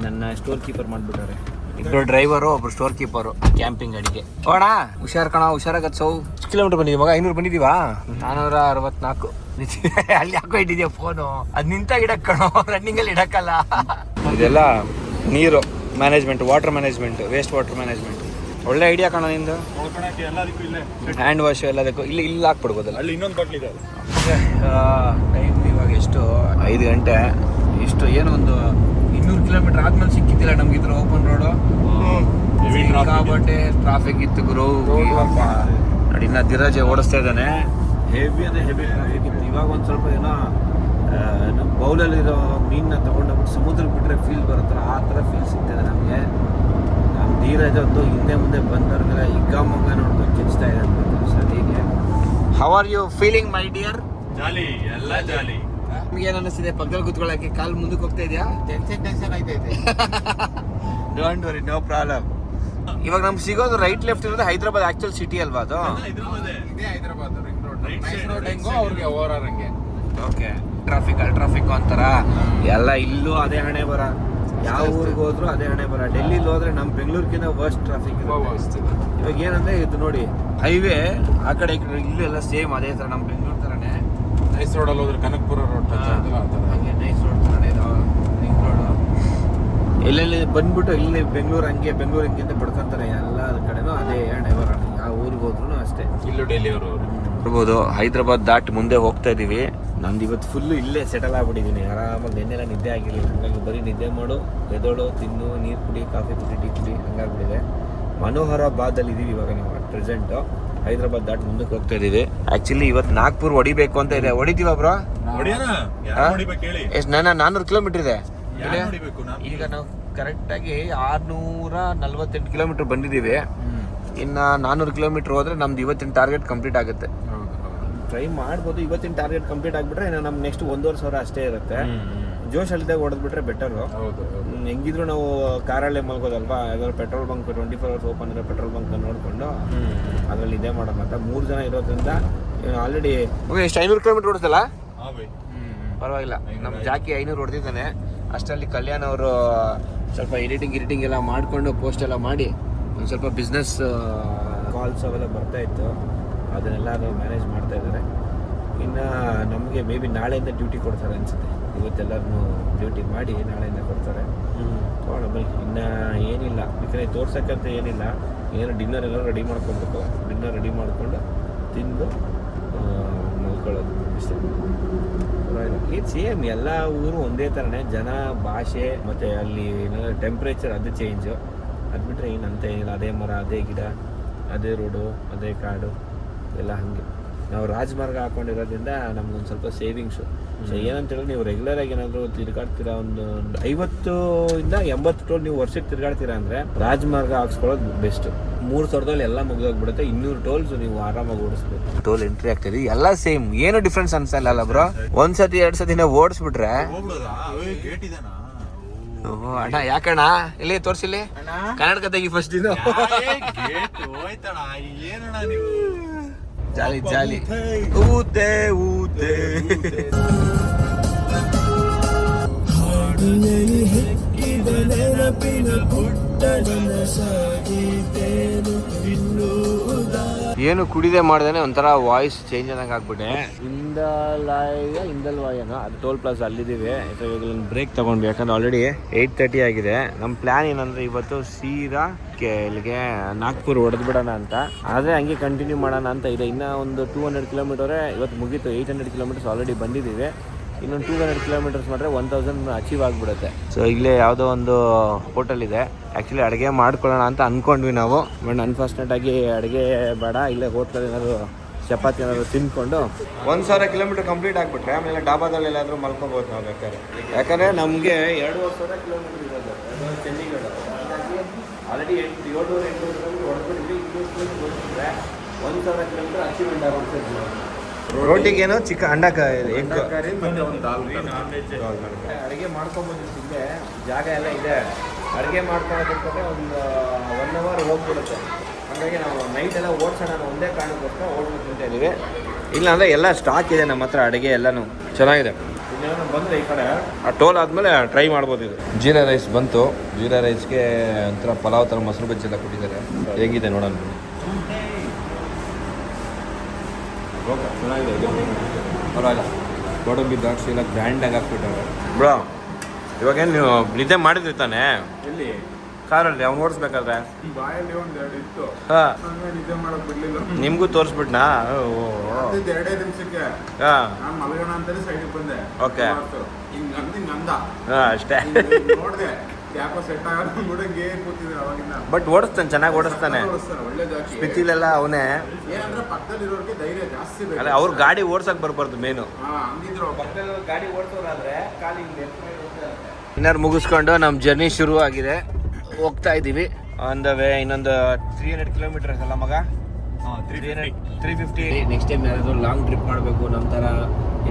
ನನ್ನ ಸ್ಟೋರ್ ಕೀಪರ್ ಮಾಡಿಬಿಟ್ಟಾರೆ. ಇಬ್ಬರು ಡ್ರೈವರು, ಒಬ್ಬರು ಸ್ಟೋರ್ ಕೀಪರು ಕ್ಯಾಂಪಿಂಗ್ ಅಡಿಗೆ. ಹೋಣ ಹುಷಾರು ಕಣ, ಹುಷಾರಾಗತ್ತೆ. ಸೌ ಕಿಲೋಮೀಟರ್ ಬಂದಿದ್ದೀವಿ ಮಗ, 500 ಬಂದಿದ್ದೀವಾ? 464. ಅಲ್ಲಿ ಯಾಕೋ ಇಟ್ಟಿದ್ಯಾ ಫೋನು? ಅದು ನಿಂತಾಗ ಇಡಕ್ಕೆ ಕಣೋ, ರನ್ನಿಂಗಲ್ಲಿ ಇಡಕ್ಕಲ್ಲ. ಇದೆಲ್ಲ ನೀರು management, water management, waste water management. ಒಳ್ಳೆ ಐಡಿಯಾ ಕಣ ನಿಂದು. ಹ್ಯಾಂಡ್ ವಾಶ್ ಎಲ್ಲದಕ್ಕೂ ಇಲ್ಲಿ ಹಾಕ್ಬಿಡ್ಬೋದಲ್ಲ. ಅಲ್ಲಿ ಇನ್ನೊಂದು ಬಾಟ್ಲಿ ಇದೆ. ಟೈಮ್ ಇವಾಗ ಎಷ್ಟು? 5 ಗಂಟೆ. ಇಷ್ಟು ಏನೋ ಒಂದು 200 ಕಿಲೋಮೀಟರ್ ಆದ್ಮೇಲೆ ಸಿಕ್ಕಿದ್ದಿಲ್ಲ ನಮ್ಗೆ ಇದ್ರ ಓಪನ್ ರೋಡು. ಸಿಕ್ಕಾಬಟ್ಟೆ ಟ್ರಾಫಿಕ್ ಇತ್ತು ಗುರು. ನೋಡಿ ಇನ್ನ ಧಿರಾಜೆ ಓಡಿಸ್ತಾ ಇದ್ದಾನೆ. ಹೆವಿ ಅಂದರೆ ಹೆವಿ ಟ್ರಾಫಿಕ್ ಇತ್ತು. ಇವಾಗ ಒಂದು ಸ್ವಲ್ಪ ಏನೋ ನಮ್ಮ ಬೌಲಲ್ಲಿರೋ ಮೀನನ್ನ ತೊಗೊಂಡೋಗ್ಬಿಟ್ಟು ಸಮುದ್ರಕ್ಕೆ ಬಿಟ್ಟರೆ ಫೀಲ್ ಬರುತ್ತಲ್ಲ, ಆ ಥರ ಫೀಲ್ ಸಿಗ್ತದೆ ನಮಗೆ. ನಮ್ಮ ಧೀರಜ್ ಅಂತೂ ಹಿಂದೆ ಮುಂದೆ ಬಂದವ್ರಿಗೆಲ್ಲ ಹಿಗ್ಗಾಮುಗ್ಗ ನೋಡ್ಕೊಂಡು ಕೆಚ್ತಾ ಇದೆ ಅನ್ಬೋದು ಸರ್. ಹೀಗೆ how are you feeling my dear? Jolly, ಎಲ್ಲ ಜಾಲಿ. ನಿಮ್ಗೆ ಏನು ಅನ್ನಿಸ್ತಿದೆ? ಪಕ್ಕದಲ್ಲಿ ಕೂತ್ಕೊಳ್ಳೋಕ್ಕೆ ಕಾಲು ಮುಂದಕ್ಕೆ ಹೋಗ್ತಾ ಇದೆಯಾ? ಟೆನ್ಷನ್ ಆಯ್ತೈತೆ. Don't worry, no problem. ಇವಾಗ ನಮ್ಗೆ ಸಿಗೋದು ರೈಟ್ ಲೆಫ್ಟ್ ಇರೋದು ಹೈದರಾಬಾದ್ ಆಕ್ಚುಲ್ ಸಿಟಿ ಅಲ್ವಾ ಅದು? ಓಕೆ. ಟ್ರಾಫಿಕ್ ಅಂತಾರ ಎಲ್ಲ. ಇಲ್ಲೂ ಅದೇ ಹಣೆ ಬರ, ಯಾವ ಊರಿಗೆ ಹೋದ್ರು ಅದೇ ಹಣೆ ಬರ. ಡೆಲ್ಲಿಲಿ ಹೋದ್ರೆ ನಮ್ಮ ಬೆಂಗಳೂರಿಗಿಂತ ವರ್ಸ್ಟ್ ಟ್ರಾಫಿಕ್ ಇರುತ್ತೆ. ಇವಾಗ ಏನಂದ್ರೆ ಇದು ನೋಡಿ ಹೈವೇ ಆ ಕಡೆ ಈ ಕಡೆ ಇಲ್ಲೂ ಎಲ್ಲ ಸೇಮ್ ಅದೇ ಥರ, ನಮ್ಮ ಬೆಂಗಳೂರು ಥರನೇ. ನೈಸ್ ರೋಡಲ್ಲಿ ಹೋದ್ರೆ ಕನಕಪುರ ರೋಡ್ ಹಂಗೆ ನೈಸ್ ರೋಡ್ ಥರನೇ ಇದು ರಿಂಗ್ ರೋಡು. ಎಲ್ಲೆಲ್ಲಿ ಬಂದ್ಬಿಟ್ಟು ಇಲ್ಲಿ ಬೆಂಗಳೂರು ಹಂಗೆ ಅಂತ ಪಡ್ಕೊಂತಾರೆ. ಎಲ್ಲ ಕಡೆನೂ ಅದೇ ಹಣೆ ಬರ, ಯಾವ ಊರಿಗೆ ಹೋದ್ರು ಅಷ್ಟೇ. ಇಲ್ಲೂ ಡೆಲ್ಲಿಯವರು ಬರ್ಬೋದು. ಹೈದರಾಬಾದ್ ದಾಟಿ ಮುಂದೆ ಹೋಗ್ತಾ ಇದ್ದೀವಿ. ನಂದು ಇವತ್ತು ಫುಲ್ಲು ಇಲ್ಲೇ ಸೆಟಲ್ ಆಗ್ಬಿಟ್ಟಿದ್ದೀನಿ. ಆರಾಮಾಗಿ ನೆನ್ನೆಲ್ಲ ನಿದ್ದೆ ಆಗಿರಲಿಲ್ಲ, ಹಂಗಾಗಿ ಬರೀ ನಿದ್ದೆ ಮಾಡು, ಎದೋಳು, ತಿನ್ನು, ನೀರು ಕುಡಿ, ಕಾಫಿ ಕುಡಿ, ಟೀ ಕುಡಿ, ಹಂಗಾಗ್ಬಿಟ್ಟಿದೆ. ಮನೋಹರಾಬಾದಲ್ಲಿ ಇದ್ದೀವಿ ಇವಾಗ ನಾವು ಪ್ರೆಸೆಂಟು. ಹೈದರಾಬಾದ್ ದಾಟಿ ಮುಂದಕ್ಕೆ ಹೋಗ್ತಾ ಇದ್ದೀವಿ. ಆ್ಯಕ್ಚುಲಿ ಇವತ್ತು ನಾಗ್ಪುರ್ ಹೊಡಿಬೇಕು ಅಂತ ಇದೆ. ಹೊಡಿತೀವ ಬ್ರೋ? ಎಷ್ಟು? 400 ಕಿಲೋಮೀಟರ್ ಇದೆ. ಈಗ ನಾವು ಕರೆಕ್ಟಾಗಿ 648 ಕಿಲೋಮೀಟರ್ ಬಂದಿದ್ದೀವಿ. ಇನ್ನು 400 ಕಿಲೋಮೀಟರ್ ಹೋದರೆ ನಮ್ದು ಇವತ್ತಿನ ಟಾರ್ಗೆಟ್ ಕಂಪ್ಲೀಟ್ ಆಗುತ್ತೆ. ಟ್ರೈ ಮಾಡ್ಬೋದು. ಇವತ್ತಿನ ಟಾರ್ಗೆಟ್ ಕಂಪ್ಲೀಟ್ ಆಗಿಬಿಟ್ರೆ ಇನ್ನು ನಮ್ಮ ನೆಕ್ಸ್ಟ್ 1,500 ಅಷ್ಟೇ ಇರುತ್ತೆ. ಜೋಶಲ್ಲಿದ್ದಾಗ ಹೊಡೆದ್ಬಿಟ್ರೆ ಬೆಟರು. ಹೆಂಗಿದ್ರು ನಾವು ಕಾರಲ್ಲೇ ಮಲ್ಗೋದಲ್ವಾ, ಯಾವ್ದಾದ್ರು ಪೆಟ್ರೋಲ್ ಬಂಕ್ 24 hours ಓಪನ್ ಇರೋ ಪೆಟ್ರೋಲ್ ಬಂಕ್ ನೋಡಿಕೊಂಡು ಅದರಲ್ಲಿ ಇದೇ ಮಾಡೋಣ ಅಂತ. 3 ಜನ ಇರೋದ್ರಿಂದ ಆಲ್ರೆಡಿ ಎಷ್ಟು 500 ಕಿಲೋಮೀಟರ್ ಓಡಿಸಲ್ಲ, ಪರವಾಗಿಲ್ಲ. ನಮ್ಮ ಜಾಕಿ 500 ಹೊಡೆದಿದ್ದಾನೆ. ಅಷ್ಟರಲ್ಲಿ ಕಲ್ಯಾಣ್ ಅವರು ಸ್ವಲ್ಪ ಎಡಿಟಿಂಗ್ ಎಲ್ಲ ಮಾಡಿಕೊಂಡು ಪೋಸ್ಟ್ ಎಲ್ಲ ಮಾಡಿ ಒಂದು ಸ್ವಲ್ಪ ಬಿಸ್ನೆಸ್ ಕಾಲ್ಸ್ ಅವೆಲ್ಲ ಬರ್ತಾಯಿತ್ತು, ಅದನ್ನೆಲ್ಲ ಮ್ಯಾನೇಜ್ ಮಾಡ್ತಾ ಇದ್ದಾರೆ. ಇನ್ನು ನಮಗೆ ಮೇ ಬಿ ನಾಳೆಯಿಂದ ಡ್ಯೂಟಿ ಕೊಡ್ತಾರೆ ಅನಿಸುತ್ತೆ. ಇವತ್ತೆಲ್ಲರೂ ಡ್ಯೂಟಿ ಮಾಡಿ ನಾಳೆಯಿಂದ ಕೊಡ್ತಾರೆ. ನೋಡೋಣ ಬನ್ನಿ. ಇನ್ನು ಏನಿಲ್ಲ, ಯಾಕಂದರೆ ತೋರ್ಸೋಕ್ಕಂತ ಏನಿಲ್ಲ. ಏನೋ ಡಿನ್ನರ್ ಎಲ್ಲ ರೆಡಿ ಮಾಡ್ಕೊಬೇಕು. ಡಿನ್ನರ್ ರೆಡಿ ಮಾಡಿಕೊಂಡು ತಿಂದು ನಿಂತ್ಕೊಳ್ಳೋದು ಅಷ್ಟೇ. ಇದು ಸೇಮ್ ಎಲ್ಲ ಊರು ಒಂದೇ ಥರನೇ, ಜನ, ಭಾಷೆ ಮತ್ತು ಅಲ್ಲಿ ಟೆಂಪ್ರೇಚರ್ ಅದು ಚೇಂಜು. ಅದು ಬಿಟ್ಟರೆ ಏನಂತ ಏನಿಲ್ಲ, ಅದೇ ಮರ, ಅದೇ ಗಿಡ, ಅದೇ ರೋಡು, ಅದೇ ಕಾಡು ಎಲ್ಲ ಹಾಗೆ. ನಾವು ರಾಜಮಾರ್ಗ ಹಾಕೊಂಡಿರೋದ್ರಿಂದ ನಮ್ಗೊಂದು ಸ್ವಲ್ಪ ಸೇವಿಂಗ್ಸು. ಸೊ ಏನಂತ ಹೇಳಿದ್ರೆ, ನೀವು ರೆಗ್ಯುಲರಾಗಿ ಏನಾದರೂ ತಿರ್ಗಾಡ್ತೀರಾ, ಒಂದು 50-80 ಟೋಲ್ ನೀವು ವರ್ಷಕ್ಕೆ ತಿರ್ಗಾಡ್ತೀರಾ ಅಂದರೆ ರಾಜಮಾರ್ಗ ಹಾಕ್ಸ್ಕೊಳ್ಳೋದು ಬೆಸ್ಟ್. 3,000ದಲ್ಲಿ ಎಲ್ಲ ಮುಗಿದೋಗ್ಬಿಡುತ್ತೆ. 200 ಟೋಲ್ಸ್ ನೀವು ಆರಾಮಾಗಿ ಓಡಿಸ್ಬೇಕು. ಟೋಲ್ ಎಂಟ್ರಿ ಆಗ್ತದೆ, ಎಲ್ಲ ಸೇಮ್, ಏನು ಡಿಫ್ರೆನ್ಸ್ ಅನ್ಸಲ್ಲ ಬ್ರೋ. 1 ಸತಿ 2 ಸತಿನ ಓಡಿಸ್ಬಿಟ್ರೆ ಅಣ್ಣ. ಯಾಕಣ್ಣ ಇಲ್ಲಿ ತೋರಿಸಿಲಿ ಕನ್ನಡಕ ತೆಗಿ ಫಸ್ಟ್. ಇದು ಜಾಲಿ ಜಾಲಿ ಊತೆ ಊತೆ. ಏನು ಕುಡಿದೆ ಮಾಡ್ದೇನೆ ಒಂಥರ ವಾಯ್ಸ್ ಚೇಂಜ್ ಅನ್ನಂಗೆ ಆಗ್ಬಿಟ್ಟೆ. ಇಂದಲ್ವಾಯನೋ ಅದು ಟೋಲ್ ಪ್ಲಾಸ್ ಅಲ್ಲಿದ್ದೀವಿ. ಇವಾಗ ಬ್ರೇಕ್ ತಗೊಂಡ್ವಿ, ಯಾಕಂದ್ರೆ ಆಲ್ರೆಡಿ 8:30 ಆಗಿದೆ. ನಮ್ಮ ಪ್ಲ್ಯಾನ್ ಏನಂದರೆ ಇವತ್ತು ಸೀದಾ ಇಲ್ಲಿಗೆ ನಾಗ್ಪುರ್ ಹೊಡೆದು ಬಿಡೋಣ ಅಂತ. ಆದರೆ ಹಂಗೆ ಕಂಟಿನ್ಯೂ ಮಾಡೋಣ ಅಂತ ಇದೆ. ಇನ್ನೂ ಒಂದು 200 ಕಿಲೋಮೀಟರೇ ಇವತ್ತು ಮುಗೀತು. 800 ಕಿಲೋಮೀಟರ್ಸ್ ಆಲ್ರೆಡಿ ಬಂದಿದ್ದೀವಿ. ಇನ್ನೊಂದು 200 ಕಿಲೋಮೀಟರ್ಸ್ ಮಾಡಿದ್ರೆ 1000 ಅಚೀವ್ ಆಗಿಬಿಡುತ್ತೆ. ಸೊ ಇಲ್ಲೇ ಯಾವುದೋ ಒಂದು ಹೋಟೆಲ್ ಇದೆ. ಆ್ಯಕ್ಚುಲಿ ಅಡುಗೆ ಮಾಡ್ಕೊಳ್ಳೋಣ ಅಂತ ಅಂದ್ಕೊಂಡ್ವಿ ನಾವು, ಬಟ್ ಅನ್ಫಾರ್ಚುನೇಟಾಗಿ ಅಡುಗೆ ಬೇಡ, ಇಲ್ಲೇ ಹೋಟ್ಲಲ್ಲಿ ಏನಾದ್ರು ಚಪಾತಿ ಏನಾದ್ರು ತಿಂದ್ಕೊಂಡು 1000 ಕಿಲೋಮೀಟರ್ ಕಂಪ್ಲೀಟ್ ಆಗಿಬಿಟ್ರೆ ಆಮೇಲೆ ಡಾಬಾದಲ್ಲಿ ಎಲ್ಲಾದರೂ ಮಲ್ಕೊಬೋದು ನಾವು ಬೇಕಾದ್ರೆ. ಯಾಕಂದರೆ ನಮಗೆ 2,500 ಕಿಲೋಮೀಟರ್ ಇರೋದು ಚಂಡೀಗಢ. ಹಾಗಾಗಿ ಆಲ್ರೆಡಿ 700-800 ಕಿಲೋಮೀಟರ್ ಹೊಡ್ಬಿಟ್ಟಿದ್ವಿ. 200 ಕಿಲೋಮೀಟರ್ ಹೊಡ್ಬಿಟ್ರೆ 1000 ಕಿಲೋಮೀಟರ್ ಅಚೀವ್ಮೆಂಟ್ ಆಗುತ್ತೆ. ರೋಟಿಗೇನು ಅಂಡ ಎಗ್ ಅಡುಗೆ ಮಾಡ್ಕೊಂಬಂದಿದ್ದೆ. ಜಾಗ ಎಲ್ಲ ಇದೆ, ಅಡುಗೆ ಮಾಡ್ಕೊಳ್ಳೋದಕ್ಕೆ ಒಂದು 1 ಅವರ್ ಹೋಗ್ಬಿಡುತ್ತೆ. ಹಾಗಾಗಿ ನಾವು ನೈಟ್ ಎಲ್ಲ ಓಡಿಸೋಣ ಒಂದೇ ಕಾರಣಕ್ಕೋಸ್ಕರ ಓಡ್ಬೇಕು ಅಂತ ಇದ್ದೀವಿ. ಇಲ್ಲ ಅಂದರೆ ಎಲ್ಲ ಸ್ಟಾಕ್ ಇದೆ ನಮ್ಮ ಹತ್ರ, ಅಡುಗೆ ಎಲ್ಲನೂ ಚೆನ್ನಾಗಿದೆ. ಇನ್ನೇನು ಬಂದರೆ ಈ ಕಡೆ ಆ ಟೋಲ್ ಆದಮೇಲೆ ಟ್ರೈ ಮಾಡ್ಬೋದು. ಇದು ಜೀರಾ ರೈಸ್ ಬಂತು. ಜೀರಾ ರೈಸ್ಗೆ ಒಂಥರ ಪಲಾವ್ ಥರ ಮೊಸರು ಬಜ್ಜಿ ಎಲ್ಲ ಕೊಟ್ಟಿದ್ದಾರೆ. ಹೇಗಿದೆ ನೋಡೋಣ. ಚೆನ್ನಾಗಿದೆ, ಪರವಾಗಿಲ್ಲ. ಗೋಡಂಬಿ ದ್ರಾಕ್ಷಿ ಎಲ್ಲ ಗ್ರ್ಯಾಂಡಾಗಿ ಹಾಕ್ಬಿಟ್ಟಾರೆ ಬ್ರೋ. ಇವಾಗೇನು ನೀವು ನಿದ್ದೆ ಮಾಡಿದ್ರಿ ತಾನೆ ಎಲ್ಲಿ ಕಾರಲ್ಲಿ ಅವ್ನು ಓಡಿಸ್ಬೇಕಾದ್ರೆ? ಬಾಯಲ್ಲಿ ಒಂದೆರಡು ಇತ್ತು, ನಿದ್ದೆ ಮಾಡಕ್ ಬಿಡ್ಲಿಲ್ಲ. ನಿಮ್ಗೂ ತೋರಿಸ್ಬಿಟ್ನಾ? 2 ನಿಮಿಷಕ್ಕೆ ನಾನು ಮಲಗೋಣ ಅಂತಾನೆ ಸೈಡಿಗೆ ಬಂದೆ. ಓಕೆ, ಹಿಂಗಂದ ಅಷ್ಟೇ ನೋಡ್ದೆ, ಯಾಕೋ ಸೆಟ್ ಆಗೋಂಗೆ ಕೂತಿದ್ರು ಅವಾಗಿಂದ. ಬಟ್ ಓಡಿಸ್ತಾನೆ, ಚೆನ್ನಾಗಿ ಓಡಿಸ್ತಾನೆ. ಒಳ್ಳೆ ಜಾಸ್ತಿ ಸ್ಪಿತಿಲೆಲ್ಲ ಅವನೇ. ಏನಂದ್ರೆ ಪಕ್ಕದಲ್ಲಿರೋರಿಗೆ ಧೈರ್ಯ ಜಾಸ್ತಿ ಬೇಕು. ಅಲ್ಲ, ಅವ್ರು ಗಾಡಿ ಓಡ್ಸಕ್ ಬರ್ಬಾರ್ದು ಮೇನು. ಹಂಗಿದ್ರು ಪಕ್ಕದಲ್ಲಿ ಗಾಡಿ ಓಡಿಸೋರಾದ್ರೆ ಕಾಲಿ. ಇನ್ನರ್ ಮುಗಿಸ್ಕೊಂಡು ನಮ್ಮ ಜರ್ನಿ ಶುರು ಆಗಿದೆ. ಹೋಗ್ತಾ ಇದ್ದೀವಿ ಆನ್ ದ ವೇ. ಇನ್ನೊಂದು 300 ಕಿಲೋಮೀಟರ್ಸ್ ಅಲ್ಲ ಮಗ? 350. ನೆಕ್ಸ್ಟ್ ಟೈಮ್ ಯಾರಾದರೂ ಲಾಂಗ್ ಟ್ರಿಪ್ ಮಾಡಬೇಕು, ನಮ್ಮ ಥರ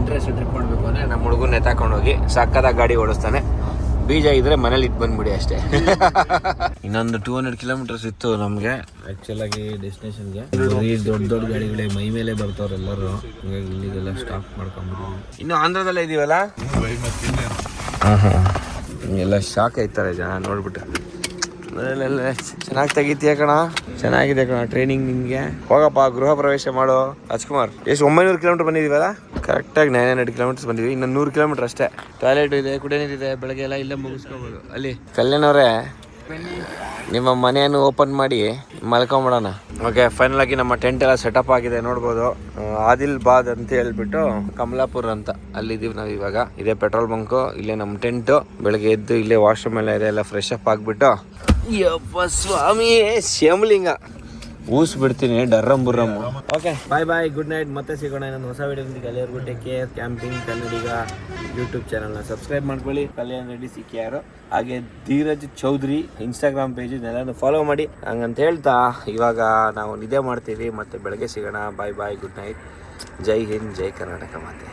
ಇಂಟ್ರೆಸ್ಟ್ ಟ್ರಿಪ್ ಮಾಡಬೇಕು ಅಂದರೆ ನಮ್ಮ ಹುಡುಗನ ಎತ್ತಾಕೊಂಡು ಹೋಗಿ ಸಕ್ಕತ್ತಾಗಿ ಗಾಡಿ ಓಡಿಸ್ತಾನೆ. ಬೀಜ ಇದ್ರೆ ಮನೇಲಿ ಇಟ್ಟು ಬಂದ್ಬಿಡಿ ಅಷ್ಟೇ. ಇನ್ನೊಂದು 200 ಕಿಲೋಮೀಟರ್ಸ್ ಇತ್ತು ನಮಗೆ ಆ್ಯಕ್ಚುಲಾಗಿ ಡೆಸ್ಟಿನೇಷನ್ಗೆ. ದೊಡ್ಡ ದೊಡ್ಡ ಗಾಡಿಗಳೇ ಮೈ ಮೇಲೆ ಬರ್ತಾವ್ರೆ ಎಲ್ಲರೂ. ಹಾಗಾಗಿ ಇಲ್ಲಿಗೆಲ್ಲ ಸ್ಟಾಪ್ ಮಾಡ್ಕೊಂಡ್ಬಿಟ್ಟಿದ್ವಿ. ಇನ್ನು ಆಂಧ್ರದಲ್ಲೇ ಇದೀವಲ್ಲ. ಹಾಂ ಎಲ್ಲ ಶಾಕ್ ಆಯ್ತಾರೆ ಜನ ನೋಡ್ಬಿಟ್ಟು. ಚೆನ್ನಾಗಿ ತೆಗಿತೀಯ ಕಣ, ಚೆನ್ನಾಗಿದೆ ಕಣ ಟ್ರೈನಿಂಗ್ ನಿಮಗೆ. ಹೋಗಪ್ಪ, ಗೃಹ ಪ್ರವೇಶ ಮಾಡು. ರಾಜ್ಕುಮಾರ್ ಎಷ್ಟು 900 ಕಿಲೋಮೀಟರ್ ಬಂದಿದ್ದೀವಲ್ಲ? ಕರೆಕ್ಟಾಗಿ 900 ಕಿಲೋಮೀಟರ್ಸ್ ಬಂದಿದ್ವಿ. ಇನ್ನು 100 ಕಿಲೋಮೀಟರ್ ಅಷ್ಟೇ. ಟಾಯ್ಲೆಟ್ ಇದೆ, ಕುಡಿಯೋ ನೀರಿದೆ, ಬೆಳಗ್ಗೆ ಎಲ್ಲ ಇಲ್ಲೇ ಮುಗಿಸ್ಕೋಬೋದು. ಅಲ್ಲಿ ಕಲ್ಯಾಣ್ ಅವರೇ, ನಿಮ್ಮ ಮನೆಯನ್ನು ಓಪನ್ ಮಾಡಿ ಮಲ್ಕೊಂಬಿಡೋಣ. ಓಕೆ, ಫೈನಲ್ ಆಗಿ ನಮ್ಮ ಟೆಂಟ್ ಎಲ್ಲ ಸೆಟಪ್ ಆಗಿದೆ ನೋಡ್ಬೋದು. ಆದಿಲ್ ಬಾದ್ ಅಂತ ಹೇಳ್ಬಿಟ್ಟು ಕಮಲಾಪುರ್ ಅಂತ ಅಲ್ಲಿದ್ದೀವಿ ನಾವು ಇವಾಗ. ಇದೇ ಪೆಟ್ರೋಲ್ ಬಂಕು, ಇಲ್ಲೇ ನಮ್ಮ ಟೆಂಟು. ಬೆಳಗ್ಗೆ ಎದ್ದು ಇಲ್ಲೇ ವಾಶ್ರೂಮ್ ಎಲ್ಲ ಇದೆ, ಎಲ್ಲ ಫ್ರೆಶ್ ಅಪ್ ಆಗಿಬಿಟ್ಟು ಯಪ್ಪ ಸ್ವಾಮಿ ಶ್ಯಾಮಲಿಂಗ ಊಸ್ಬಿಡ್ತೀನಿ ಡರ್ರಂಬುರ್ರಮ್ಮ. Okay, bye bye, good night. ಮತ್ತೆ ಸಿಗೋಣ ಇನ್ನೊಂದು ಹೊಸ ವಿಡಿಯೋದೊಂದಿಗೆ. ಅಲ್ಲಿವರೆಗೂ take care. Camping Kannadiga YouTube ಚಾನಲ್ನ ಸಬ್ಸ್ಕ್ರೈಬ್ ಮಾಡ್ಕೊಳ್ಳಿ. ಕಲ್ಯಾಣ್ ರೆಡ್ಡಿ ಸಿಕ್ಯಾರು, ಹಾಗೆ ಧೀರಜ್ ಚೌಧರಿ ಇನ್ಸ್ಟಾಗ್ರಾಮ್ ಪೇಜ್ ಇದನ್ನೆಲ್ಲನೂ ಫಾಲೋ ಮಾಡಿ. ಹಂಗಂತ ಹೇಳ್ತಾ ಇವಾಗ ನಾವು ನಿದ್ದೆ ಮಾಡ್ತೀವಿ. ಮತ್ತೆ ಬೆಳಗ್ಗೆ ಸಿಗೋಣ. ಬಾಯ್ ಬಾಯ್, ಗುಡ್ ನೈಟ್. ಜೈ ಹಿಂದ್, ಜೈ ಕರ್ನಾಟಕ ಮಾತೆ.